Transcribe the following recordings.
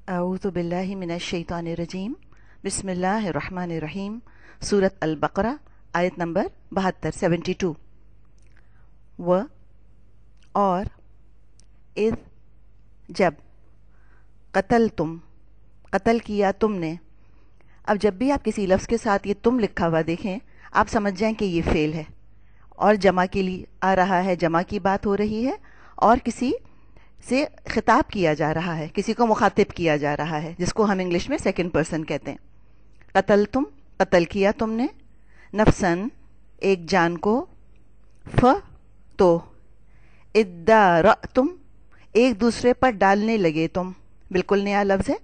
अऊज़ु बिल्लाहि मिनश शैतानिर रजीम। बिस्मिल्लाहिर रहमानिर रहीम। सूरत अल-बक़रा आयत नंबर 72 72। व और इज़ जब कतल तुम कत्ल किया तुमने। अब जब भी आप किसी लफ्ज़ के साथ ये तुम लिखा हुआ देखें, आप समझ जाएं कि ये फ़ेल है और जमा के लिए आ रहा है, जमा की बात हो रही है और किसी से खिताब किया जा रहा है, किसी को मुखातिब किया जा रहा है, जिसको हम इंग्लिश में सेकंड पर्सन कहते हैं। कतल तुम कत्ल किया तुमने, नफ्सन एक जान को, फ तो, इद्दार तुम एक दूसरे पर डालने लगे तुम। बिल्कुल नया लफ्ज़ है।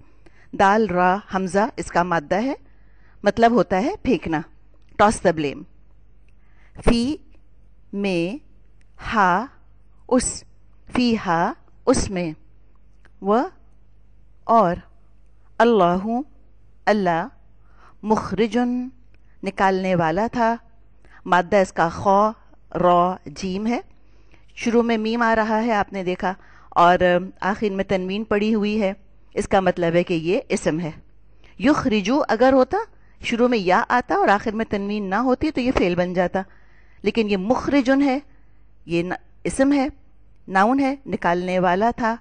दाल रा हमज़ा इसका माद्दा है, मतलब होता है फेंकना, टॉस द ब्लेम। फी में हा उस, फी हा उसमें, व और, अल्लाहु अल्लाह, मुखरिजुन निकालने वाला था। माद्दा इसका खौ रौ जीम है, शुरू में मीम आ रहा है आपने देखा, और आखिर में तनवीन पड़ी हुई है। इसका मतलब है कि ये इसम है। युखरिजु अगर होता, शुरू में या आता और आखिर में तनवीन ना होती तो ये फेल बन जाता, लेकिन ये मुखरिजुन है, ये इसम है, नाउन है, निकालने वाला था।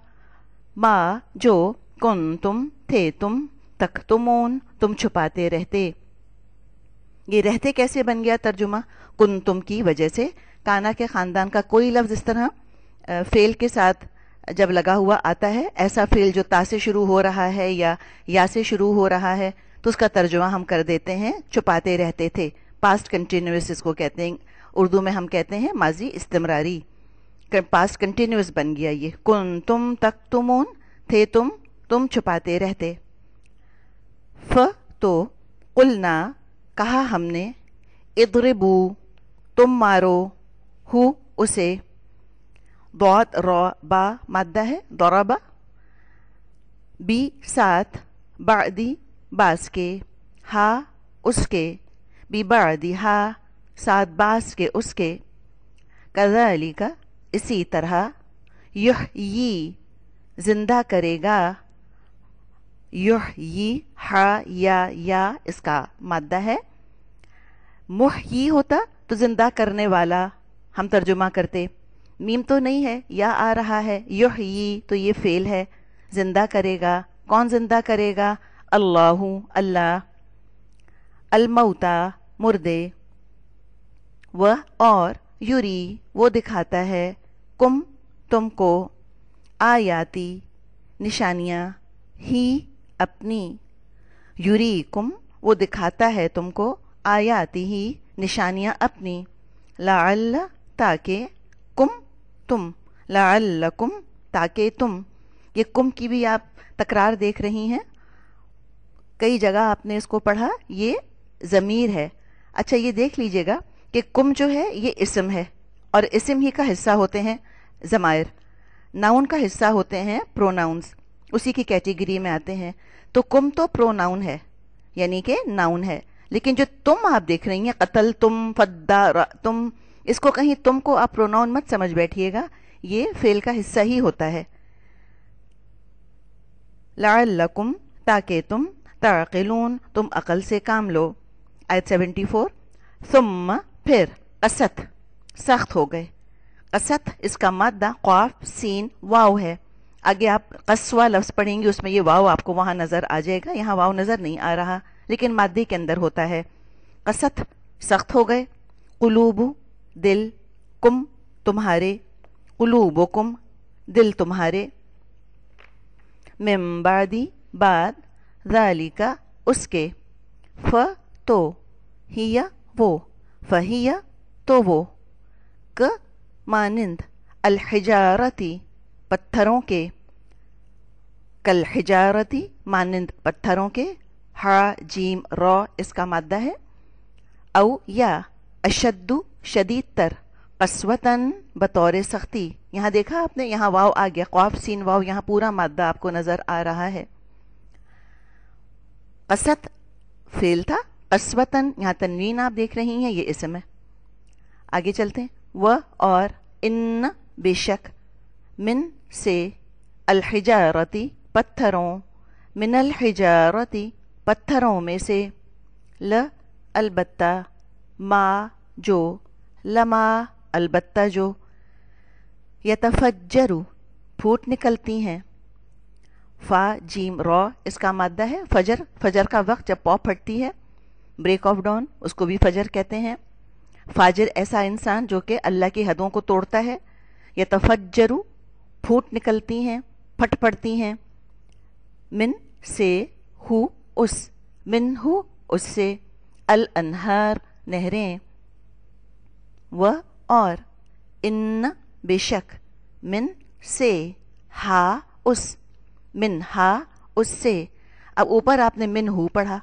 माँ जो, कुन तुम थे तुम, तख्तुमून तुम छुपाते रहते। ये रहते कैसे बन गया तर्जुमा? कुन तुम की वजह से। काना के ख़ानदान का कोई लफ्ज़ इस तरह फ़ेल के साथ जब लगा हुआ आता है, ऐसा फ़ेल जो ता से शुरू हो रहा है या से शुरू हो रहा है, तो उसका तर्जुमा हम कर देते हैं छुपाते रहते थे। पास्ट कंटिन्यूस इसको कहते हैं, उर्दू में हम कहते हैं माजी इस्तिमरारी। पास्ट कंटिन्यूस बन गया ये। कुन तुम तख्तुमून थे तुम छुपाते रहते। फ तो, कुलना कहा हमने, इद्रिबू तुम मारो, हु उसे, दौत रौ बा माद्दा है, दौराबा, बी साथ, बादी बास के, हा उसके, बी बादी हा साथ बास के उसके, कज़ालिका इसी तरह, युहयी जिंदा करेगा, युहयी हा या इसका माद्दा है। मुहयी होता तो जिंदा करने वाला हम तर्जुमा करते, मीम तो नहीं है, या आ रहा है। युहयी तो ये फेल है, जिंदा करेगा, कौन जिंदा करेगा? अल्लाहु अल्लाह। अलमौता मुर्दे, वह और, युरी वो दिखाता है, कुम तुमको, आयाती निशानियाँ, ही अपनी, युरी कुम वो दिखाता है तुमको, आयाती ही निशानियाँ अपनी, लअल्ल ताके, कुम तुम, लअल्लकुम ताके तुम। ये कुम की भी आप तकरार देख रही हैं, कई जगह आपने इसको पढ़ा, ये ज़मीर है। अच्छा ये देख लीजिएगा कि कुम जो है ये इसम है, और इसम ही का हिस्सा होते हैं ज़मायर, नाउन का हिस्सा होते हैं प्रोनाउंस, उसी की कैटेगरी में आते हैं। तो कुम तो प्रोनाउन है, यानी कि नाउन है, लेकिन जो तुम आप देख रही हैं, कतल तुम, फद्दा तुम, इसको कहीं तुम को आप प्रोनाउन मत समझ बैठिएगा, ये फेल का हिस्सा ही होता है। लअल्लकुम ताकि तुम, ताक़िलून तुम अकल से काम लो। आयत 74। सुम्मा फिर, कसत सख्त हो गए। कसत इसका माद्दा क़ाफ सीन वाव है। आगे आप कस्वा लफ्ज़ पढ़ेंगे, उसमें ये वाव आपको वहाँ नज़र आ जाएगा, यहाँ वाव नज़र नहीं आ रहा, लेकिन माद्दे के अंदर होता है। कसत सख्त हो गए। कुलूबु दिल, कुम तुम्हारे, कुलूबुकुम दिल तुम्हारे, मिन बादी बाद, ज़ालिका उसके, फ तो, हिया वो, फहिया तो वो, क मानिंद, अल हिजारती पत्थरों के, कल हिजारती मानिंद पत्थरों के, हा जीम रौ इसका माद्दा है। औ या, अशद्दु शदीद तर, कसवतन बतौर सख्ती। यहाँ देखा आपने, यहाँ वाव आ गया, क़ाफ सीन वाव, यहाँ पूरा माद्दा आपको नजर आ रहा है। कसत फेल था, कसवतन यहाँ तनवीन आप देख रही हैं, ये इसम है। आगे चलते हैं। वह और, इन बेशक, मिन से, अल हिजारती पत्थरों, मिनल हिजारती पत्थरों में से, ल अलबत्ता, मा जो, लमा अलबत्ता जो, यतफज्जरु फूट निकलती हैं, फा जीम रॉ इसका मादा है, फजर, फजर का वक्त जब पौ फटती है, ब्रेक ऑफ डॉन उसको भी फजर कहते हैं। फाजिर ऐसा इंसान जो कि अल्लाह की हदों को तोड़ता है। यतफज्जरु फूट निकलती हैं, फट पड़ती हैं, मिन से, हु उस, मिन हु उससे, अल अनहार नहरें, व और, इन बेशक, मिन से, हा उस, मिन हा उससे। अब ऊपर आपने मिन हु पढ़ा,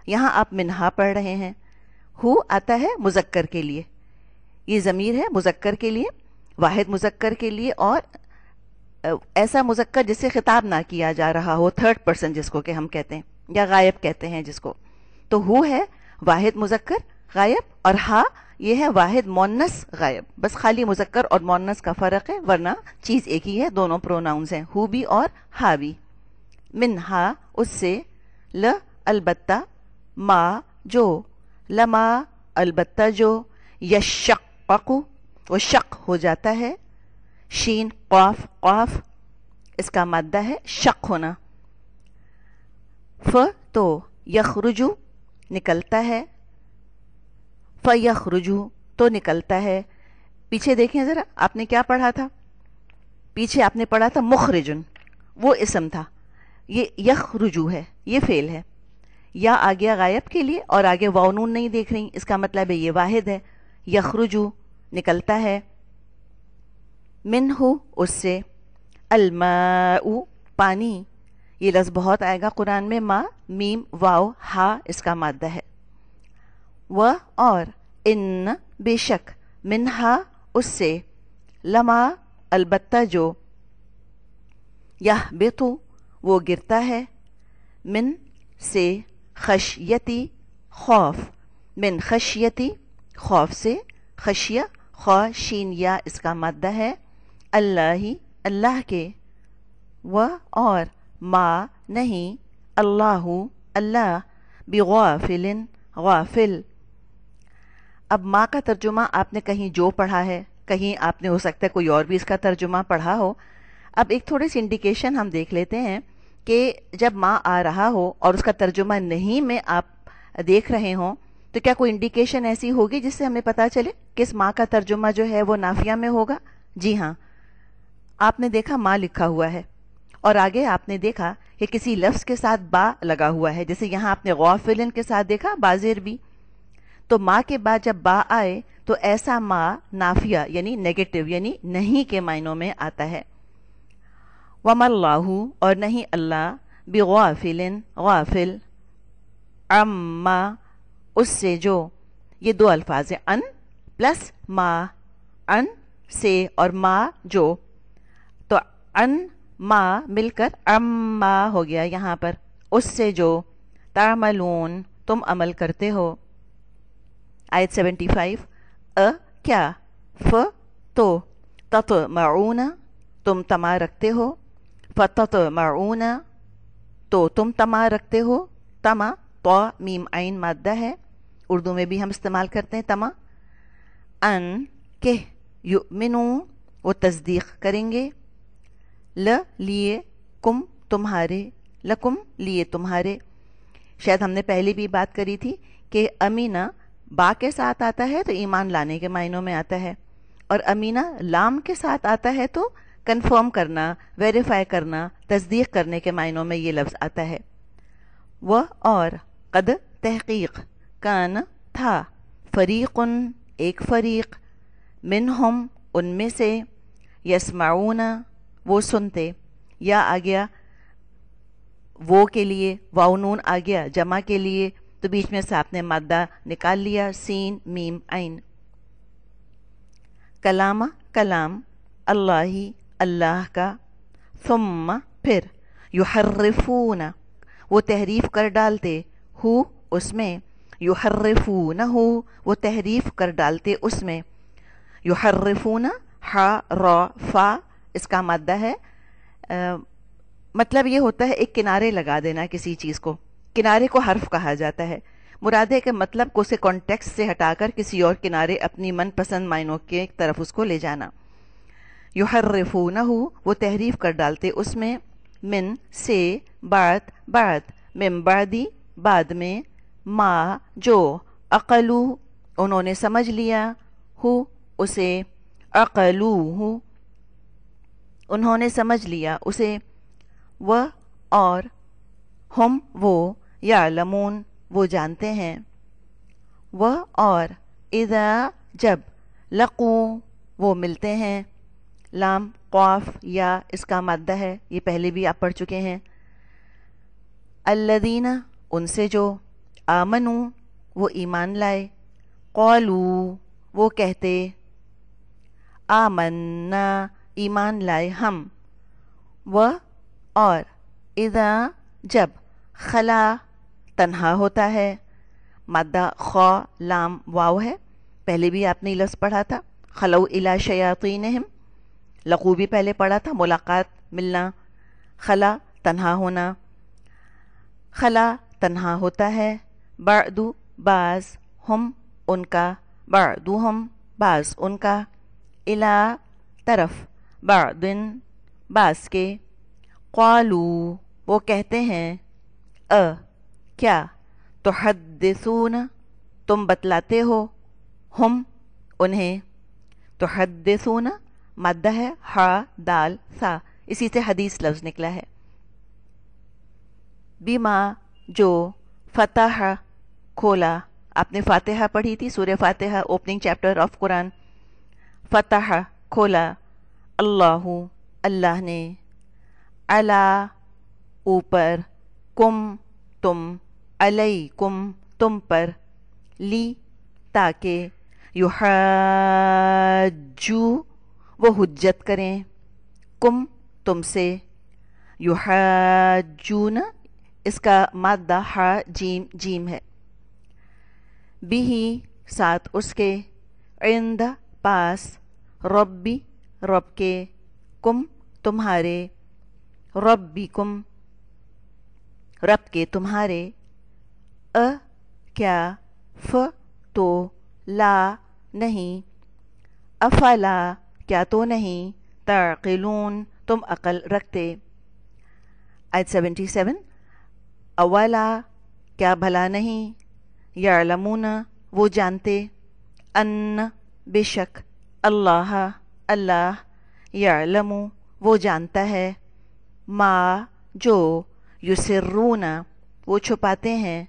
यहाँ आप मिनहा पढ़ रहे हैं। हु आता है मुज़क्कर के लिए, ये ज़मीर है मुज़क्कर के लिए, वाहिद मुज़क्कर के लिए, और ऐसा मुज़क्कर जिससे खिताब ना किया जा रहा हो, थर्ड पर्सन जिसको कि हम कहते हैं या गायब कहते हैं जिसको। तो हु है वाहिद मुज़क्कर गायब, और हा ये है वाहिद मोन्नस गायब। बस खाली मुज़क्कर और मोन्नस का फ़र्क है, वरना चीज़ एक ही है, दोनों प्रोनाउंस हैं, हु भी और हा भी। मिन हा उससे, ल अलबत्ता, मा जो, लमा अलबत्ता जो, यशक्कु वो शक हो जाता है, शीन क़ाफ क़ाफ इसका मादा है शक होना, फ तो यखरुजु निकलता है, फ यखरुजु तो निकलता है। पीछे देखें ज़रा, आपने क्या पढ़ा था? पीछे आपने पढ़ा था मुखरिजुन, वो इसम था, ये यखरुजु है, ये फेल है। या आ गया गायब के लिए और आगे वाव नून नहीं देख रही, इसका मतलब है ये वाहिद है। यखरुजु निकलता है, मिनहु उससे, अलमाउ पानी, ये लफ्ज़ बहुत आएगा कुरान में, मा मीम वाव हा इसका मादा है। व और, इन बेशक, मिनहा उससे, लमा अलबत्ता जो, यह बेतु वो गिरता है, मिन से, खशियती खौफ, मिन खशियती खौफ से, खशिया खौ शीन या इसका मादा है, अल्लाही अल्लाह के, व और, मा नहीं, अल्लाहु अल्लाह, बिग़ाफिलिन गाफिल। अब माँ का तर्जुमा आपने कहीं जो पढ़ा है, कहीं आपने हो सकता है कोई और भी इसका तर्जुमा पढ़ा हो। अब एक थोड़ी सी इंडिकेशन हम देख लेते हैं कि जब माँ आ रहा हो और उसका तर्जुमा नहीं में आप देख रहे हों, तो क्या कोई इंडिकेशन ऐसी होगी जिससे हमें पता चले किस माँ का तर्जुमा जो है वो नाफिया में होगा? जी हाँ, आपने देखा माँ लिखा हुआ है और आगे आपने देखा कि किसी लफ्ज़ के साथ बा लगा हुआ है, जैसे यहाँ आपने गौफिलन के साथ देखा बाजिर भी। तो माँ के बाद जब बा आए तो ऐसा माँ नाफिया यानी नेगेटिव यानी नहीं के मायनों में आता है। वमल्लाहु और नहीं अल्लाह, बिग़ाफिलिन गाफिल, अम्मा उससे जो, ये दो अल्फाज हैं, अन प्लस मा, अन से और मा जो, तो अन मा मिलकर अम्मा हो गया यहाँ पर, उससे जो, तामलून तुम अमल करते हो। आयत 75, अ क्या, फ तो, ततमऊना तुम तमा रखते हो, फततमऊना तो तुम तमा रखते हो, तमा तो मीम आइन मादा है, उर्दू में भी हम इस्तेमाल करते हैं तमा। अन के युमिनु वो तस्दीक करेंगे, ल लिए, कुम तुम्हारे, लकुम लिए तुम्हारे। शायद हमने पहले भी बात करी थी कि अमीना बा के साथ आता है तो ईमान लाने के मायनों में आता है, और अमीना लाम के साथ आता है तो कंफर्म करना, वेरीफाई करना, तस्दीक करने के मायनों में ये लफ्ज़ आता है। वह और, कद तहकीक, कान था, फरीक़ुन एक फ़रीक़, मिनहुम उनमें से, यस्माऊना वो सुनते, या आ गया वो के लिए, वाउनून आ गया जमा के लिए, तो बीच में से आपने मादा निकाल लिया, सीन मीम आइन। कलामा कलाम, अल्लाही अल्लाह का, सुम्मा फिर, युहर्रिफूना वो तहरीफ कर डालते, हु उसमें, युहर्रिफूनहु वो तहरीफ कर डालते उसमें, युहर्रिफूना हा रॉ फा इसका मादा है, مطلب یہ ہوتا ہے ایک کنارے لگا دینا کسی چیز کو، کنارے کو حرف کہا جاتا ہے۔ مراد ہے کہ مطلب کو سے کانٹیکسٹ سے ہٹا کر کسی اور کنارے اپنی من پسند معنوں کے طرف اس کو لے جانا۔ یحرفونہ، وہ تحریف کر ڈالتے اس میں، من سے، بعد بعد، من بعدی بعد میں، ما جو، عقلو انہوں نے سمجھ لیا، ہو اسے، عقلو ہو انہوں نے سمجھ لیا اسے، و اور، ہم وہ، یعلمون وہ جانتے ہیں، و اور، اذا جب، لقو وہ ملتے ہیں، لام قاف یا اس کا مادہ ہے، یہ پہلے بھی آپ پڑھ چکے ہیں، الذین ان سے جو، آمنو وہ ایمان لائے، قالو وہ کہتے، آمنا ایمان لائے ہم، و اور، اذا جب، خلا تنہا ہوتا ہے، مادہ خا لام واو ہے، پہلے بھی آپ نے لفظ پڑھا تھا، خلو الی شیاطینہم، لقو بھی پہلے پڑھا تھا، ملاقات ملنا، خلا تنہا ہونا، خلا تنہا ہوتا ہے، بعد بعض، ہم ان کا، بعضہم بعض ان کا، الی طرف، بعضن بعض کے، قالو وہ کہتے ہیں، کیا، تحدثون تم بتلاتے ہو، ہم انہیں، تحدثون مادہ ہے، ہا دال سا، اسی سے حدیث لفظ نکلا ہے، بما جو، فتح کھولا، آپ نے فاتحہ پڑھی تھی، سورہ فاتحہ اوپننگ چیپٹر آف قرآن، فتح کھولا، اللہ اللہ نے، علا اوپر، کم تم، علیکم تم پر، لی تاکہ، یحاجو وہ حجت کریں، کم تم سے، یحاجون اس کا مادہ ہا جیم جیم ہے، بھی ساتھ اس کے، عند پاس، ربی رب کے، کم تمہارے، ربکم رب کے تمہارے، کیا، تو، لا نہیں، افلا کیا تو نہیں، تعقلون تم عقل رکھتے۔ آیت 77، اولا کیا بھلا نہیں، یعلمون وہ جانتے، ان بے شک، اللہ اللہ، یعلم وہ جانتا ہے، ما جو، یسرون وہ چھپاتے ہیں،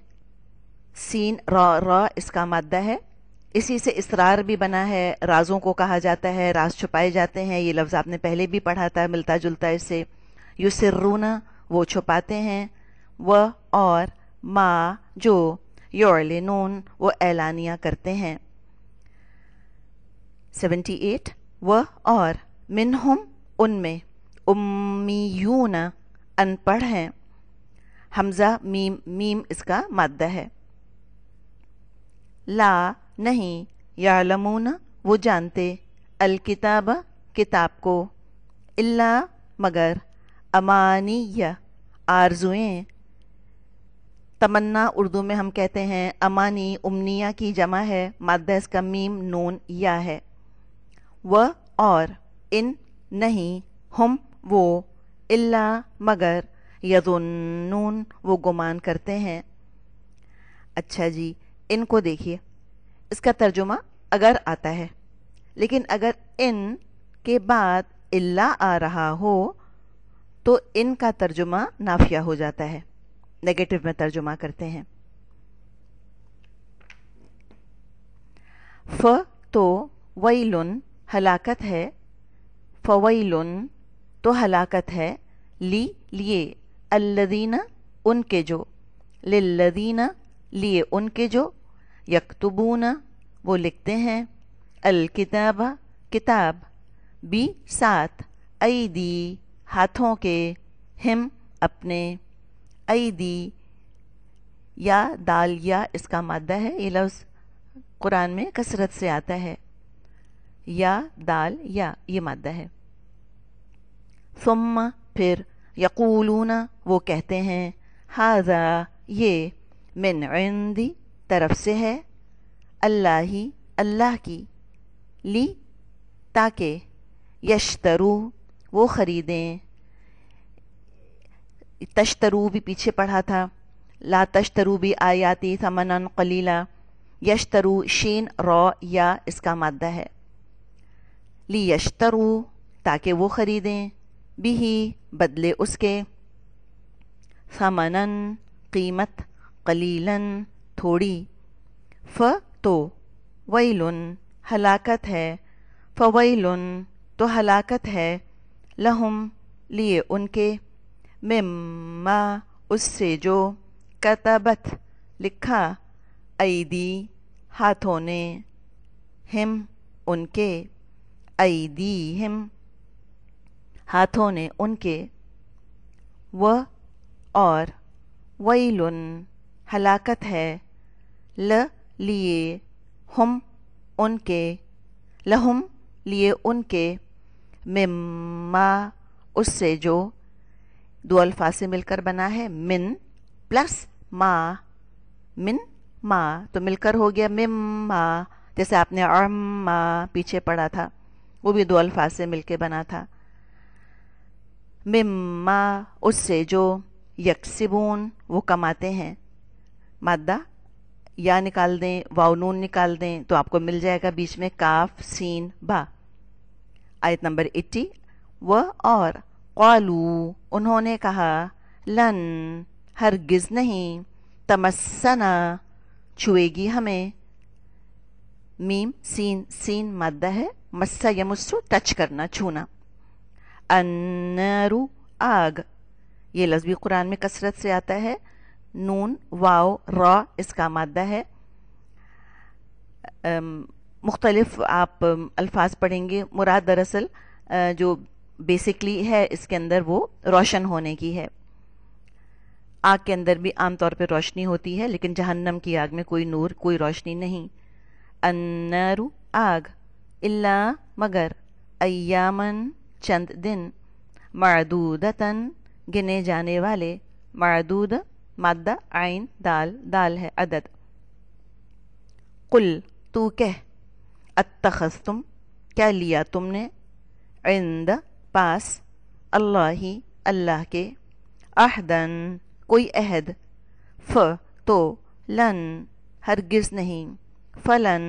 سین را را اس کا مادہ ہے، اسی سے اسرار بھی بنا ہے، رازوں کو کہا جاتا ہے، راز چھپائے جاتے ہیں، یہ لفظ آپ نے پہلے بھی پڑھا تھا، ملتا جلتا اس سے، یسرون وہ چھپاتے ہیں، و اور، ما جو، یعلنون وہ اعلانیہ کرتے ہیں۔ 78، و اور، منہم ان میں، امیون ان پڑھ ہیں، حمزہ میم میم اس کا مادہ ہے، لا نہیں، یعلمون وہ جانتے، الکتاب کتاب کو، الا مگر، امانی آرزوئیں، تمنا اردو میں ہم کہتے ہیں، امانی امنیہ کی جمع ہے، مادہ اس کا میم نون یا ہے، و اور، ان نہیں، ہم وہ، الا مگر، یظنون وہ گمان کرتے ہیں۔ اچھا جی، ان کو دیکھیے، اس کا ترجمہ اگر آتا ہے، لیکن اگر ان کے بعد الا آ رہا ہو تو ان کا ترجمہ نافیہ ہو جاتا ہے، نیگیٹو میں ترجمہ کرتے ہیں۔ ف تو ویلن ہلاکت ہے، فویلن تو ہلاکت ہے، لی لیے، الذین ان کے جو، للذین لیے ان کے جو، یکتبون وہ لکھتے ہیں، الکتاب کتاب، بھی ساتھ، ایدی ہاتھوں کے، ہم اپنے، ایدی یا دال یا اس کا مادہ ہے، یہ لفظ قرآن میں کثرت سے آتا ہے، یا دال یا یہ مادہ ہے، ثم پھر، यक़ूलून वो कहते हैं, हाज़ा ये, मिन इंदी तरफ से है, अल्लाही अल्लाह की, ली ताकि, यश्तरू वो ख़रीदें, तश्तरू भी पीछे पढ़ा था, ला तश्तरू भी आयाती समनन कलीला, यश्तरू शीन रॉ या इसका माद्दा है, ली यश्तरू ताकि वो ख़रीदें, बिही बदले उसके, समनन कीमत, कलीलन थोड़ी, फ तो, वैलुन हलाकत है, फ़वैलुन तो हलाकत है, लहुम लिए उनके, मिम्मा उससे जो, कतबत लिखा, ऐदी हाथों ने, हिम उनके, ऐदी हिम हाथों ने उनके, व और, वैलुन हलाकत है, ल लिए हम उनके, लहुम लिए उनके, मिम्मा उससे जो, दो अल्फाज से मिलकर बना है, मिन प्लस मा, मिन मा तो मिलकर हो गया मिम्मा, जैसे आपने अम्मा पीछे पढ़ा था वो भी दो अल्फाज से मिलकर बना था, मिम्मा उससे जो, यक्सिबून वो कमाते हैं, माद्दा या निकाल दें, वाव नून निकाल दें तो आपको मिल जाएगा बीच में काफ सीन बा। आयत नंबर 80, व और, क़ालू उन्होंने कहा, लन हरगिज़ नहीं, तमस्सना छुएगी हमें, मीम सीन, सीन माद्दा है, मस्सा यमुस्सु टच करना छूना, अन्नारु आग, ये लफ्ज़ भी कुरान में कसरत से आता है, नून वाव रा इसका माद्दा है, मुख्तलिफ आप अल्फाज पढ़ेंगे, मुराद दरअसल जो बेसिकली है इसके अंदर वो रोशन होने की है। आग के अंदर भी आम तौर पे रोशनी होती है, लेकिन जहन्नम की आग में कोई नूर, कोई रोशनी नहीं। अन्नारु आग, इल्ला मगर, अय्यामन चंद दिन, मअदूदतन गिने जाने वाले, मअदूद माद्दा आइन दाल, दाल है अदद। कुल तू कह, अत्तखज़्तुम क्या लिया तुमने, इंद पास, अल्लाही अल्लाह के, अहदन कोई अहद, फ तो, लन हरगिज़ नहीं, फलन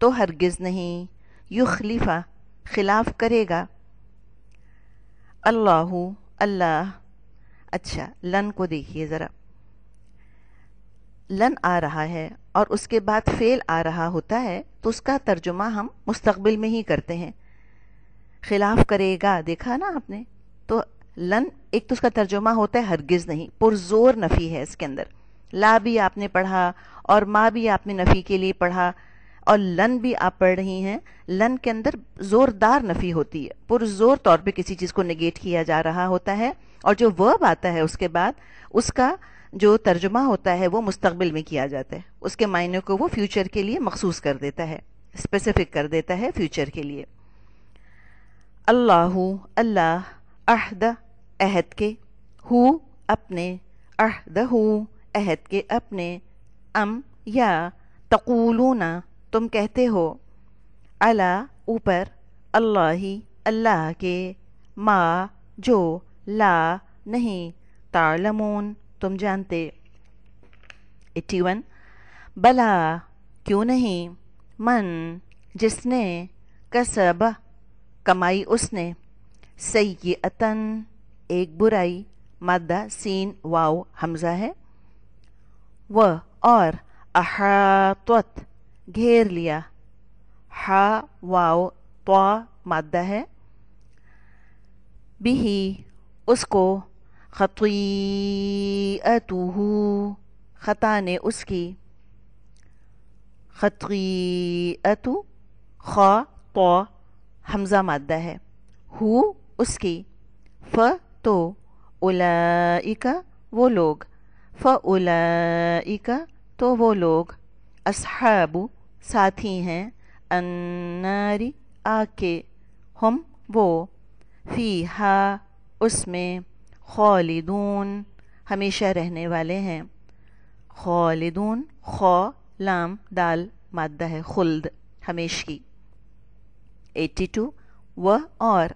तो हरगिज़ नहीं, युखलिफा खिलाफ करेगा, अल्लाहु अल्लाह। अच्छा, लन को देखिए ज़रा, लन आ रहा है और उसके बाद फेल आ रहा होता है तो उसका तर्जुमा हम मुस्तक़बिल में ही करते हैं। खिलाफ करेगा देखा ना आपने, तो लन एक तो उसका तर्जुमा होता है हरगिज़ नहीं, पुरजोर नफ़ी है इसके अंदर। ला भी आपने पढ़ा और माँ भी आपने नफ़ी के लिए पढ़ा और लन भी आप पढ़ रही हैं। लन के अंदर ज़ोरदार नफ़ी होती है, पुरजोर तौर पे किसी चीज़ को नेगेट किया जा रहा होता है और जो वर्ब आता है उसके बाद उसका जो तर्जुमा होता है वो मुस्तक़बिल में किया जाता है, उसके मायने को वो फ्यूचर के लिए मखसूस कर देता है, स्पेसिफिक कर देता है फ्यूचर के लिए। अल्लाहु अल्लाह, अहद अहद के, हु अपने, अहदहु अहद के अपने, अम या, तक़ूलूना तुम कहते हो, अला ऊपर, अल्लाही अल्लाह के, मा जो, ला नहीं, तालमून तुम जानते। 81, बला क्यों नहीं, मन जिसने, कसब कमाई उसने, सय्यअतन एक बुराई, माद्दा सीन वाव हमजा है, व और, अहातत घेर लिया, हा वाव त्वा माद्दा है, बिही उसको, खतीअतुहु खता ने उसकी, खतीअतु खा तो हमजा माद्दा है, हु उसकी, फ तो, उलाइका वो लोग, फ उलाइका तो वो लोग, अस्हाबु साथी हैं, अन्नारी आके, हम वो, फीहा उसमें, خالدون ہمیشہ رہنے والے ہیں. خالدون خا لام دال مادہ ہے خلد ہمیش کی. 82 و اور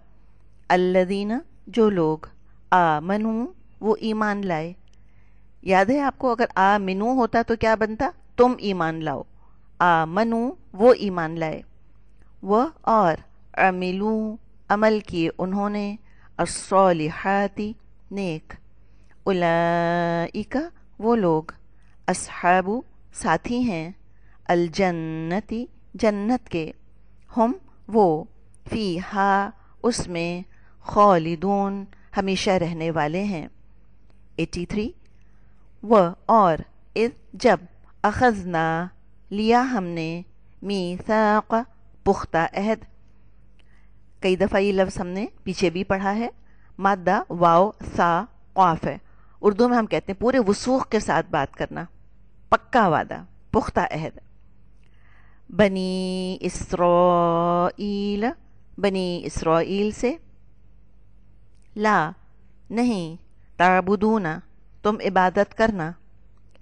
الذین جو لوگ آمنو وہ ایمان لائے. یاد ہے آپ کو اگر آمنو ہوتا تو کیا بنتا؟ تم ایمان لاؤ. آمنو وہ ایمان لائے. وہ اور عملو عمل کیے انہوں نے الصالحات نیک. اولئک وہ لوگ اصحاب ساتھی ہیں الجنتی جنت کے. ہم وہ فیہا اس میں خالدون ہمیشہ رہنے والے ہیں. 83 و اور اذ جب اخذنا لیا ہم نے میثاق پختہ عہد. کئی دفعہ یہ لفظ ہم نے پیچھے بھی پڑھا ہے. مادہ واو سا قاف ہے. اردو میں ہم کہتے ہیں پورے وثوق کے ساتھ بات کرنا، پکا وعدہ، پختہ عہد. بنی اسرائیل بنی اسرائیل سے. لا نہیں تعبدون تم عبادت کرنا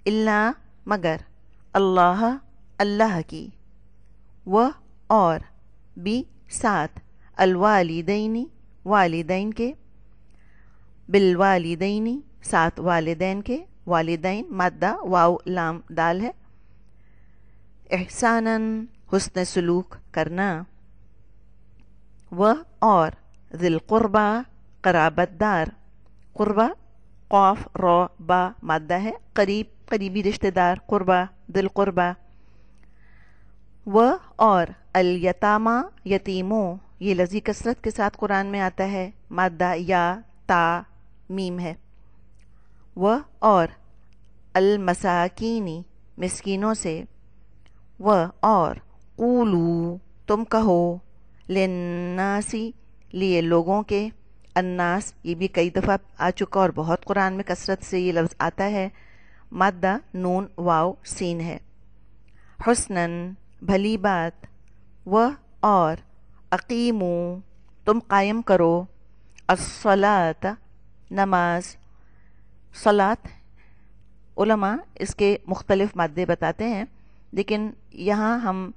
الا مگر اللہ اللہ کی. و اور بھی ساتھ الوالدین والدین کے. بالوالدین ساتھ والدین کے. والدین مادہ واو لام دال ہے. احساناً حسن سلوک کرنا. و اور ذی القربہ قرابت دار. قربہ قاف را با مادہ ہے قریب قریبی رشتہ دار. قربہ ذی القربہ. و اور الیتامہ یتیموں یہ لفظی کثرت کے ساتھ قرآن میں آتا ہے. مادہ یا تا میم ہے. و اور المساکینی مسکینوں سے. و اور قولو تم کہو للناسی لیے لوگوں کے. الناس یہ بھی کئی دفعہ آ چکا اور بہت قرآن میں کثرت سے یہ لفظ آتا ہے. مادہ نون واو سین ہے. حسناً بھلی بات. و اور اقیمو تم قائم کرو الصلاۃ نماز. صلاۃ علماء اس کے مختلف مادے بتاتے ہیں لیکن یہاں ہم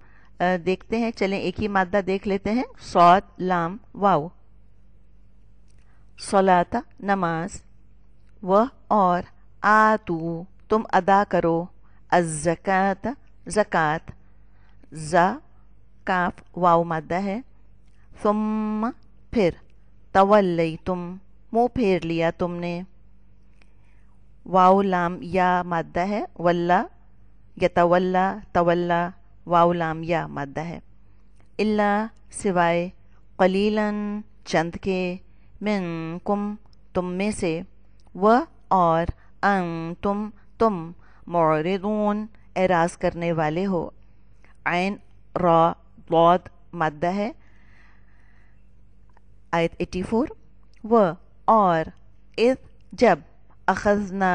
دیکھتے ہیں. چلیں ایک ہی مادہ دیکھ لیتے ہیں. صاد لام واو صلاۃ نماز. و اور آتو تم ادا کرو الزکات زکات. ز کاف واو مادہ ہے. ثم پھر تولیتم منہ پھیر لیا تم نے. واو لام یا مادہ ہے. ولا یتولا تولا واو لام یا مادہ ہے. الا سوائے قلیلاً چند کے منکم تم میں سے. و اور انتم تم معرضون اعراض کرنے والے ہو. عین را ضاد مادہ ہے. آیت 84 و اور اذ جب اخذنا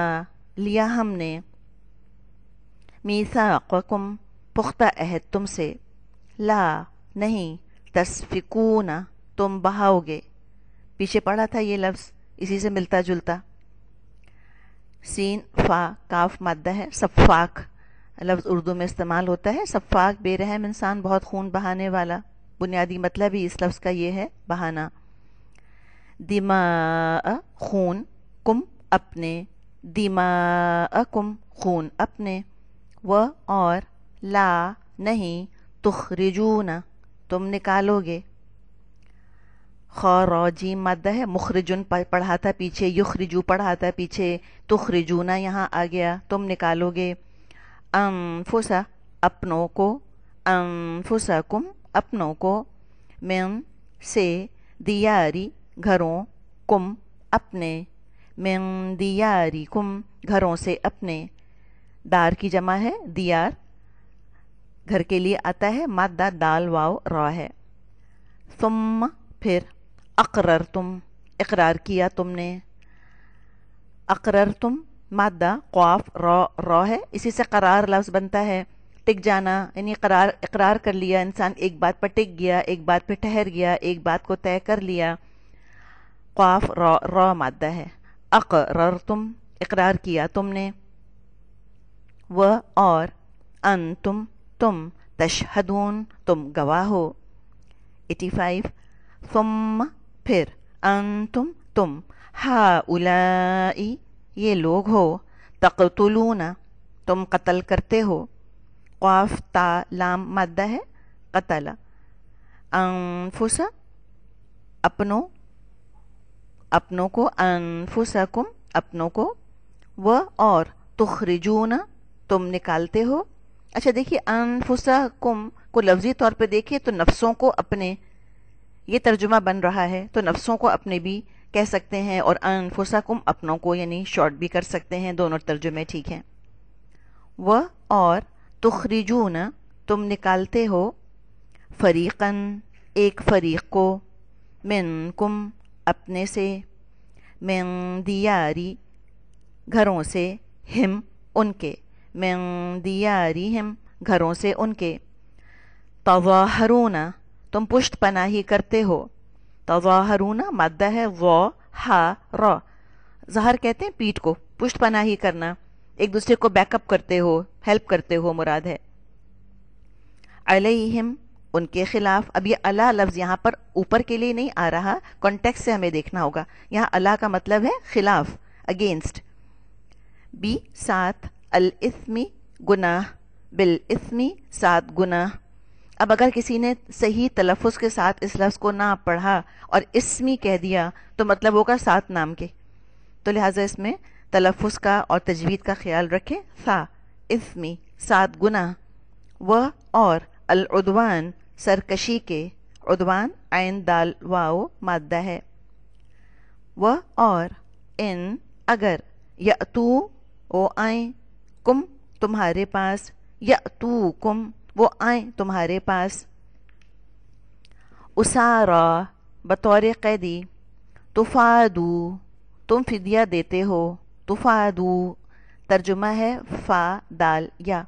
لیا ہم نے میثاقکم پختہ عہد تم سے. لا نہیں تسفکون تم بہاؤ گے. پیچھے پڑھا تھا یہ لفظ اسی سے ملتا جلتا. سین فا کاف مادہ ہے. سفاک لفظ اردو میں استعمال ہوتا ہے. سفاک بے رحم انسان، بہت خون بہانے والا. بنیادی مطلب ہی اس لفظ کا یہ ہے بہانا. دماء خون. کم اپنے. دماءکم خون اپنے. و اور لا نہیں تخرجون تم نکالو گے. خراجی مادہ ہے. مخرجن پڑھا تھا پیچھے. یخرجو پڑھا تھا پیچھے. تخرجونا یہاں آ گیا تم نکالو گے. انفسا اپنوں کو. انفسکم اپنوں کو. من سے دیاری گھروں. کم اپنے. من دیارکم گھروں سے اپنے. دار کی جمع ہے دیار. گھر کے لیے آتا ہے. مادہ دال واو را ہے. ثم پھر اقررتم اقرار کیا تم نے. اقررتم مادہ قاف را ہے. اسی سے قرار لفظ بنتا ہے. ٹک جانا یعنی اقرار کر لیا انسان. ایک بات پر ٹک گیا، ایک بات پہ ٹھہر گیا، ایک بات کو طے کر لیا. قاف را مادہ ہے. अक़ररतुम इकरार किया तुमने, व और अंतुम तुम तशहदून तुम गवाह हो। 85 सुम्मा फिर अंतुम तुम हाउलाई ये लोग हो, तक़तुलूना तुम कत्ल करते हो, क़ाफ ता लाम माद्दा है क़तला, अनफुसा अपनों अपनों को, अनफुसकुम अपनों को, व और तुखरिजूना तुम निकालते हो। अच्छा देखिए, अनफुसकुम को लफ्ज़ी तौर पे देखिए तो नफ्सों को अपने, ये तर्जुमा बन रहा है, तो नफ्सों को अपने भी कह सकते हैं और अनफुसकुम अपनों को यानी शॉर्ट भी कर सकते हैं, दोनों तर्जुमे ठीक हैं। व और तुखरिजूना तुम निकालते हो, फरीक़न एक फरीक़ को, मिनकुम अपने से, मिन दियारी घरों से, हिम उनके, मिन दियारिहिम घरों से उनके, तज़ाहरूना तुम पुष्ट पनाही करते हो, तज़ाहरूना माद्दा है ज़ा हा र, ज़हर कहते हैं पीठ को, पुष्ट पनाही करना, एक दूसरे को बैकअप करते हो, हेल्प करते हो मुराद है। अलैहिम उनके खिलाफ, अब ये अला लफ्ज़ यहाँ पर ऊपर के लिए नहीं आ रहा, कॉन्टेक्स्ट से हमें देखना होगा। यहाँ अला का मतलब है खिलाफ, अगेंस्ट। बी साथ, अल इस्मी गुनाह, बिल इस्मी साथ गुनाह। अब अगर किसी ने सही तलफ़ुज़ के साथ इस लफ्ज़ को ना पढ़ा और इस्मी कह दिया तो मतलब होगा सात नाम के, तो लिहाजा इसमें तलफ़ुज़ का और तजवीद का ख्याल रखें। सा इस्मी सात गुनाह, व और अल उद्वान सरकशी के, उद्वान आइन दाल वाओ माद्दा है, व और इन अगर, यअतू वो आए, कुम तुम्हारे पास, यअतू कुम वो आए तुम्हारे पास, उसारा बतौर कैदी, तुफादू तुम फिदिया देते हो, तुफादू तर्जुमा है फा दाल या,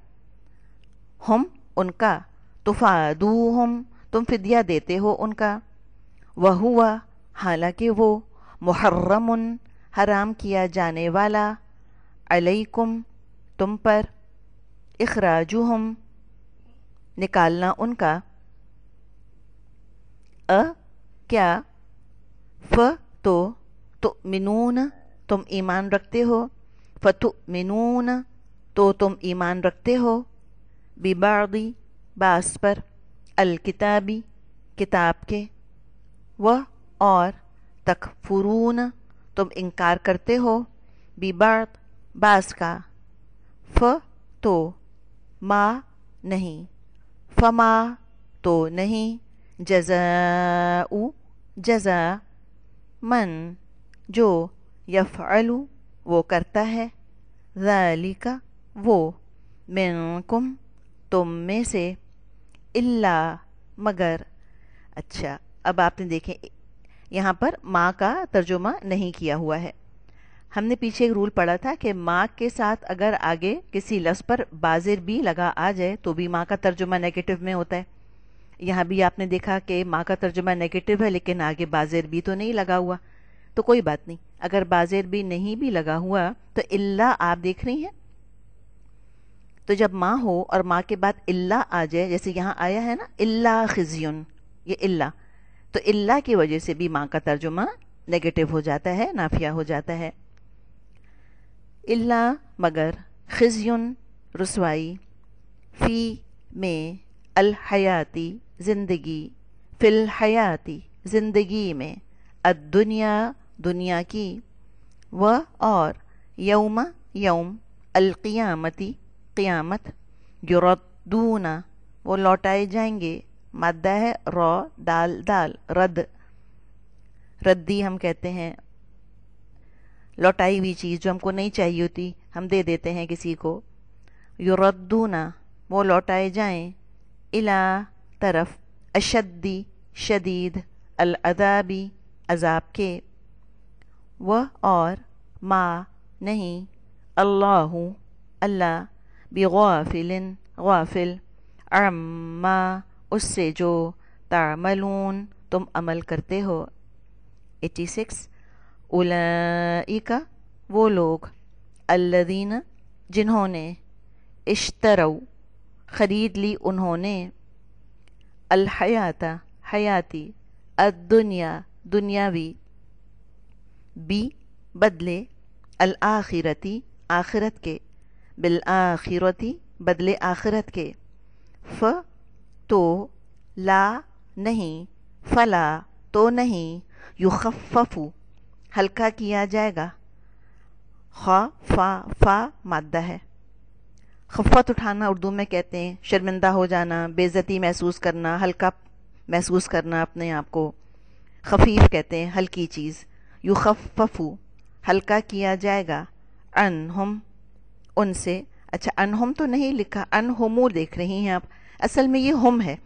हम उनका, तुफादू हम तुम फिदिया देते हो उनका, वहुआ हालांकि वो, मुहर्रमुन हराम किया जाने वाला, अलैकुम तुम पर, इखराजुहुम निकालना उनका, क्या, फ तो तुमिनून तुम ईमान रखते हो, फतुमिनून तो तुम ईमान रखते हो, बिबादी बास पर, अल किताबी किताब के, वह और तकफुरून तुम इनकार करते हो, बिबाद बास का, फ तो मा नहीं, फमा तो नहीं, जज़ाउ जज़ा, मन जो, यफ़अलु वो करता है, ज़ालिका वो, मिनकुम तुम में से, इल्ला मगर। अच्छा अब आपने देखें यहाँ पर माँ का तर्जुमा नहीं किया हुआ है। हमने पीछे एक रूल पढ़ा था कि माँ के साथ अगर आगे किसी लफ्ज़ पर बाज़िर भी लगा आ जाए तो भी माँ का तर्जुमा नेगेटिव में होता है। यहाँ भी आपने देखा कि माँ का तर्जुमा नेगेटिव है लेकिन आगे बाज़िर भी तो नहीं लगा हुआ, तो कोई बात नहीं, अगर बाज़िर भी नहीं भी लगा हुआ तो इल्ला आप देख रही हैं, तो जब माँ हो और माँ के बाद इल्ला आ जाए, जैसे यहाँ आया है ना इल्ला खिज़युन, ये इल्ला, तो इल्ला की वजह से भी माँ का तर्जुमा नेगेटिव हो जाता है, नाफिया हो जाता है। इल्ला मगर, खिज़युन रुसवाई, फ़ी में, अल हयाती ज़िंदगी, फ़िल हयाती ज़िंदगी में, अद्दुनिया दुनिया की, व और यौम यौम, अल क़ियामती क़ियामत, युरद्दूना वो लौटाए जाएंगे, माद्दा है रौ दाल दाल, रद्द रद्दी हम कहते हैं, लौटाई हुई चीज़ जो हमको नहीं चाहिए होती हम दे देते हैं किसी को, युरद्दूना वो लौटाए जाएं, इला तरफ, अशद्दी शदीद, अल अज़ाबी अज़ाब के, वह और मा नहीं, अल्लाहु अल्लाह, बिग़ाफ़िलिन गाफिल, अम्मा उससे जो, तुम अमल करते हो। 86 उलाइका वो लोग, अल्लदीन जिन्होंने, इश्तरऊ ख़रीद ली उन्होंने, अल हयाता हयाती, अद्दुनिया दुनियावी, बी बदले, अल आखिरती आखिरत के, बिल आखिरती बदले आखिरत के, फ तो, ला नहीं, फला तो नहीं, युखफ़फ़ु हल्का किया जाएगा, खा फा माद्दा है। खफ़त उठाना उर्दू में कहते हैं शर्मिंदा हो जाना, बेइज्जती महसूस करना, हल्का महसूस करना अपने आप को। खफीफ कहते हैं हल्की चीज़। युखफ़फ़ु हल्का किया जाएगा, अनहुम उनसे। अच्छा, अनहुम तो नहीं लिखा, अनहुमू देख रही हैं आप, असल में ये हुम है।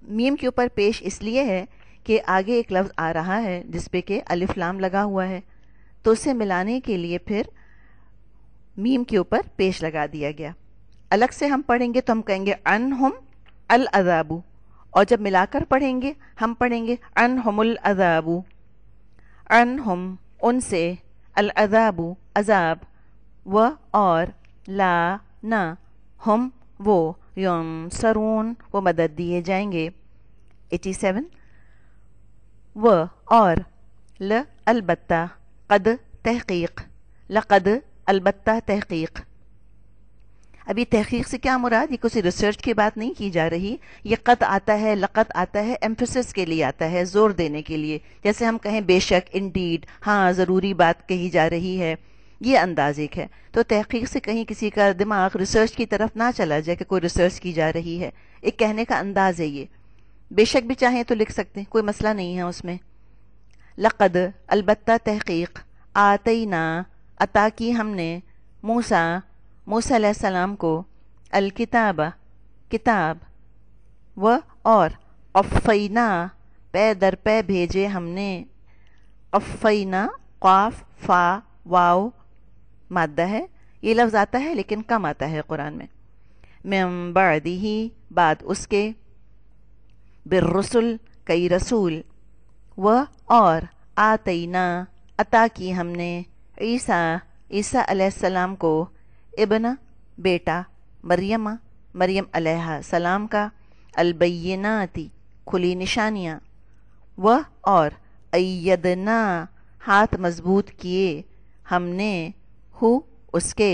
मीम के ऊपर पेश इसलिए है कि आगे एक लफ्ज़ आ रहा है जिस पे कि अलिफ लाम लगा हुआ है, तो उसे मिलाने के लिए फिर मीम के ऊपर पेश लगा दिया गया। अलग से हम पढ़ेंगे तो हम कहेंगे अनहुम अल अज़ाबु, और जब मिलाकर पढ़ेंगे हम पढ़ेंगे अनहुमुल अज़ाबु। अनहुम उनसे, अल अज़ाबु अज़ाब, व और, ला ना, हम वो, युनसरून वो मदद दिए जाएंगे। 87 व और, ल अलबत्ता, क़द तहक़ीक़, लक़द अलबत्ता तहक़ीक़। अभी तहक़ीक़ से क्या मुराद, ये किसी रिसर्च की बात नहीं की जा रही। ये क़द आता है, लक़द आता है, एम्फेसिस के लिए आता है, ज़ोर देने के लिए। जैसे हम कहें बेशक, इंडीड, हाँ ज़रूरी बात कही जा रही है, ये अंदाज़ एक है। तो तहक़ीक़ से कहीं किसी का दिमाग रिसर्च की तरफ ना चला जाए कि कोई रिसर्च की जा रही है, एक कहने का अंदाज़ है ये। बेशक भी चाहें तो लिख सकते हैं, कोई मसला नहीं है उसमें। लक़द अलबत्ता तहक़ीक़, आतईना अता की हमने, मूसा अलैहिस्सलाम को, अल किताब किताब, व और, अफ़ैना पै दर पै भेजे हमने। अफ़ैना क़ाफ फ़ा वाव माद्दा है, ये लफ्ज़ आता है लेकिन कम आता है कुरान में। मिन बअदिही बाद उसके, बिर्रुसुल कई रसूल, व और, आतईना अता की हमने, ईसा अलैहिस्सलाम को, इब्न बेटा, मरियम अलैहा सलाम का, अलबय्यिनाती खुली निशानियाँ, व और, अय्यदना हाथ मजबूत किए हमने, हु उसके,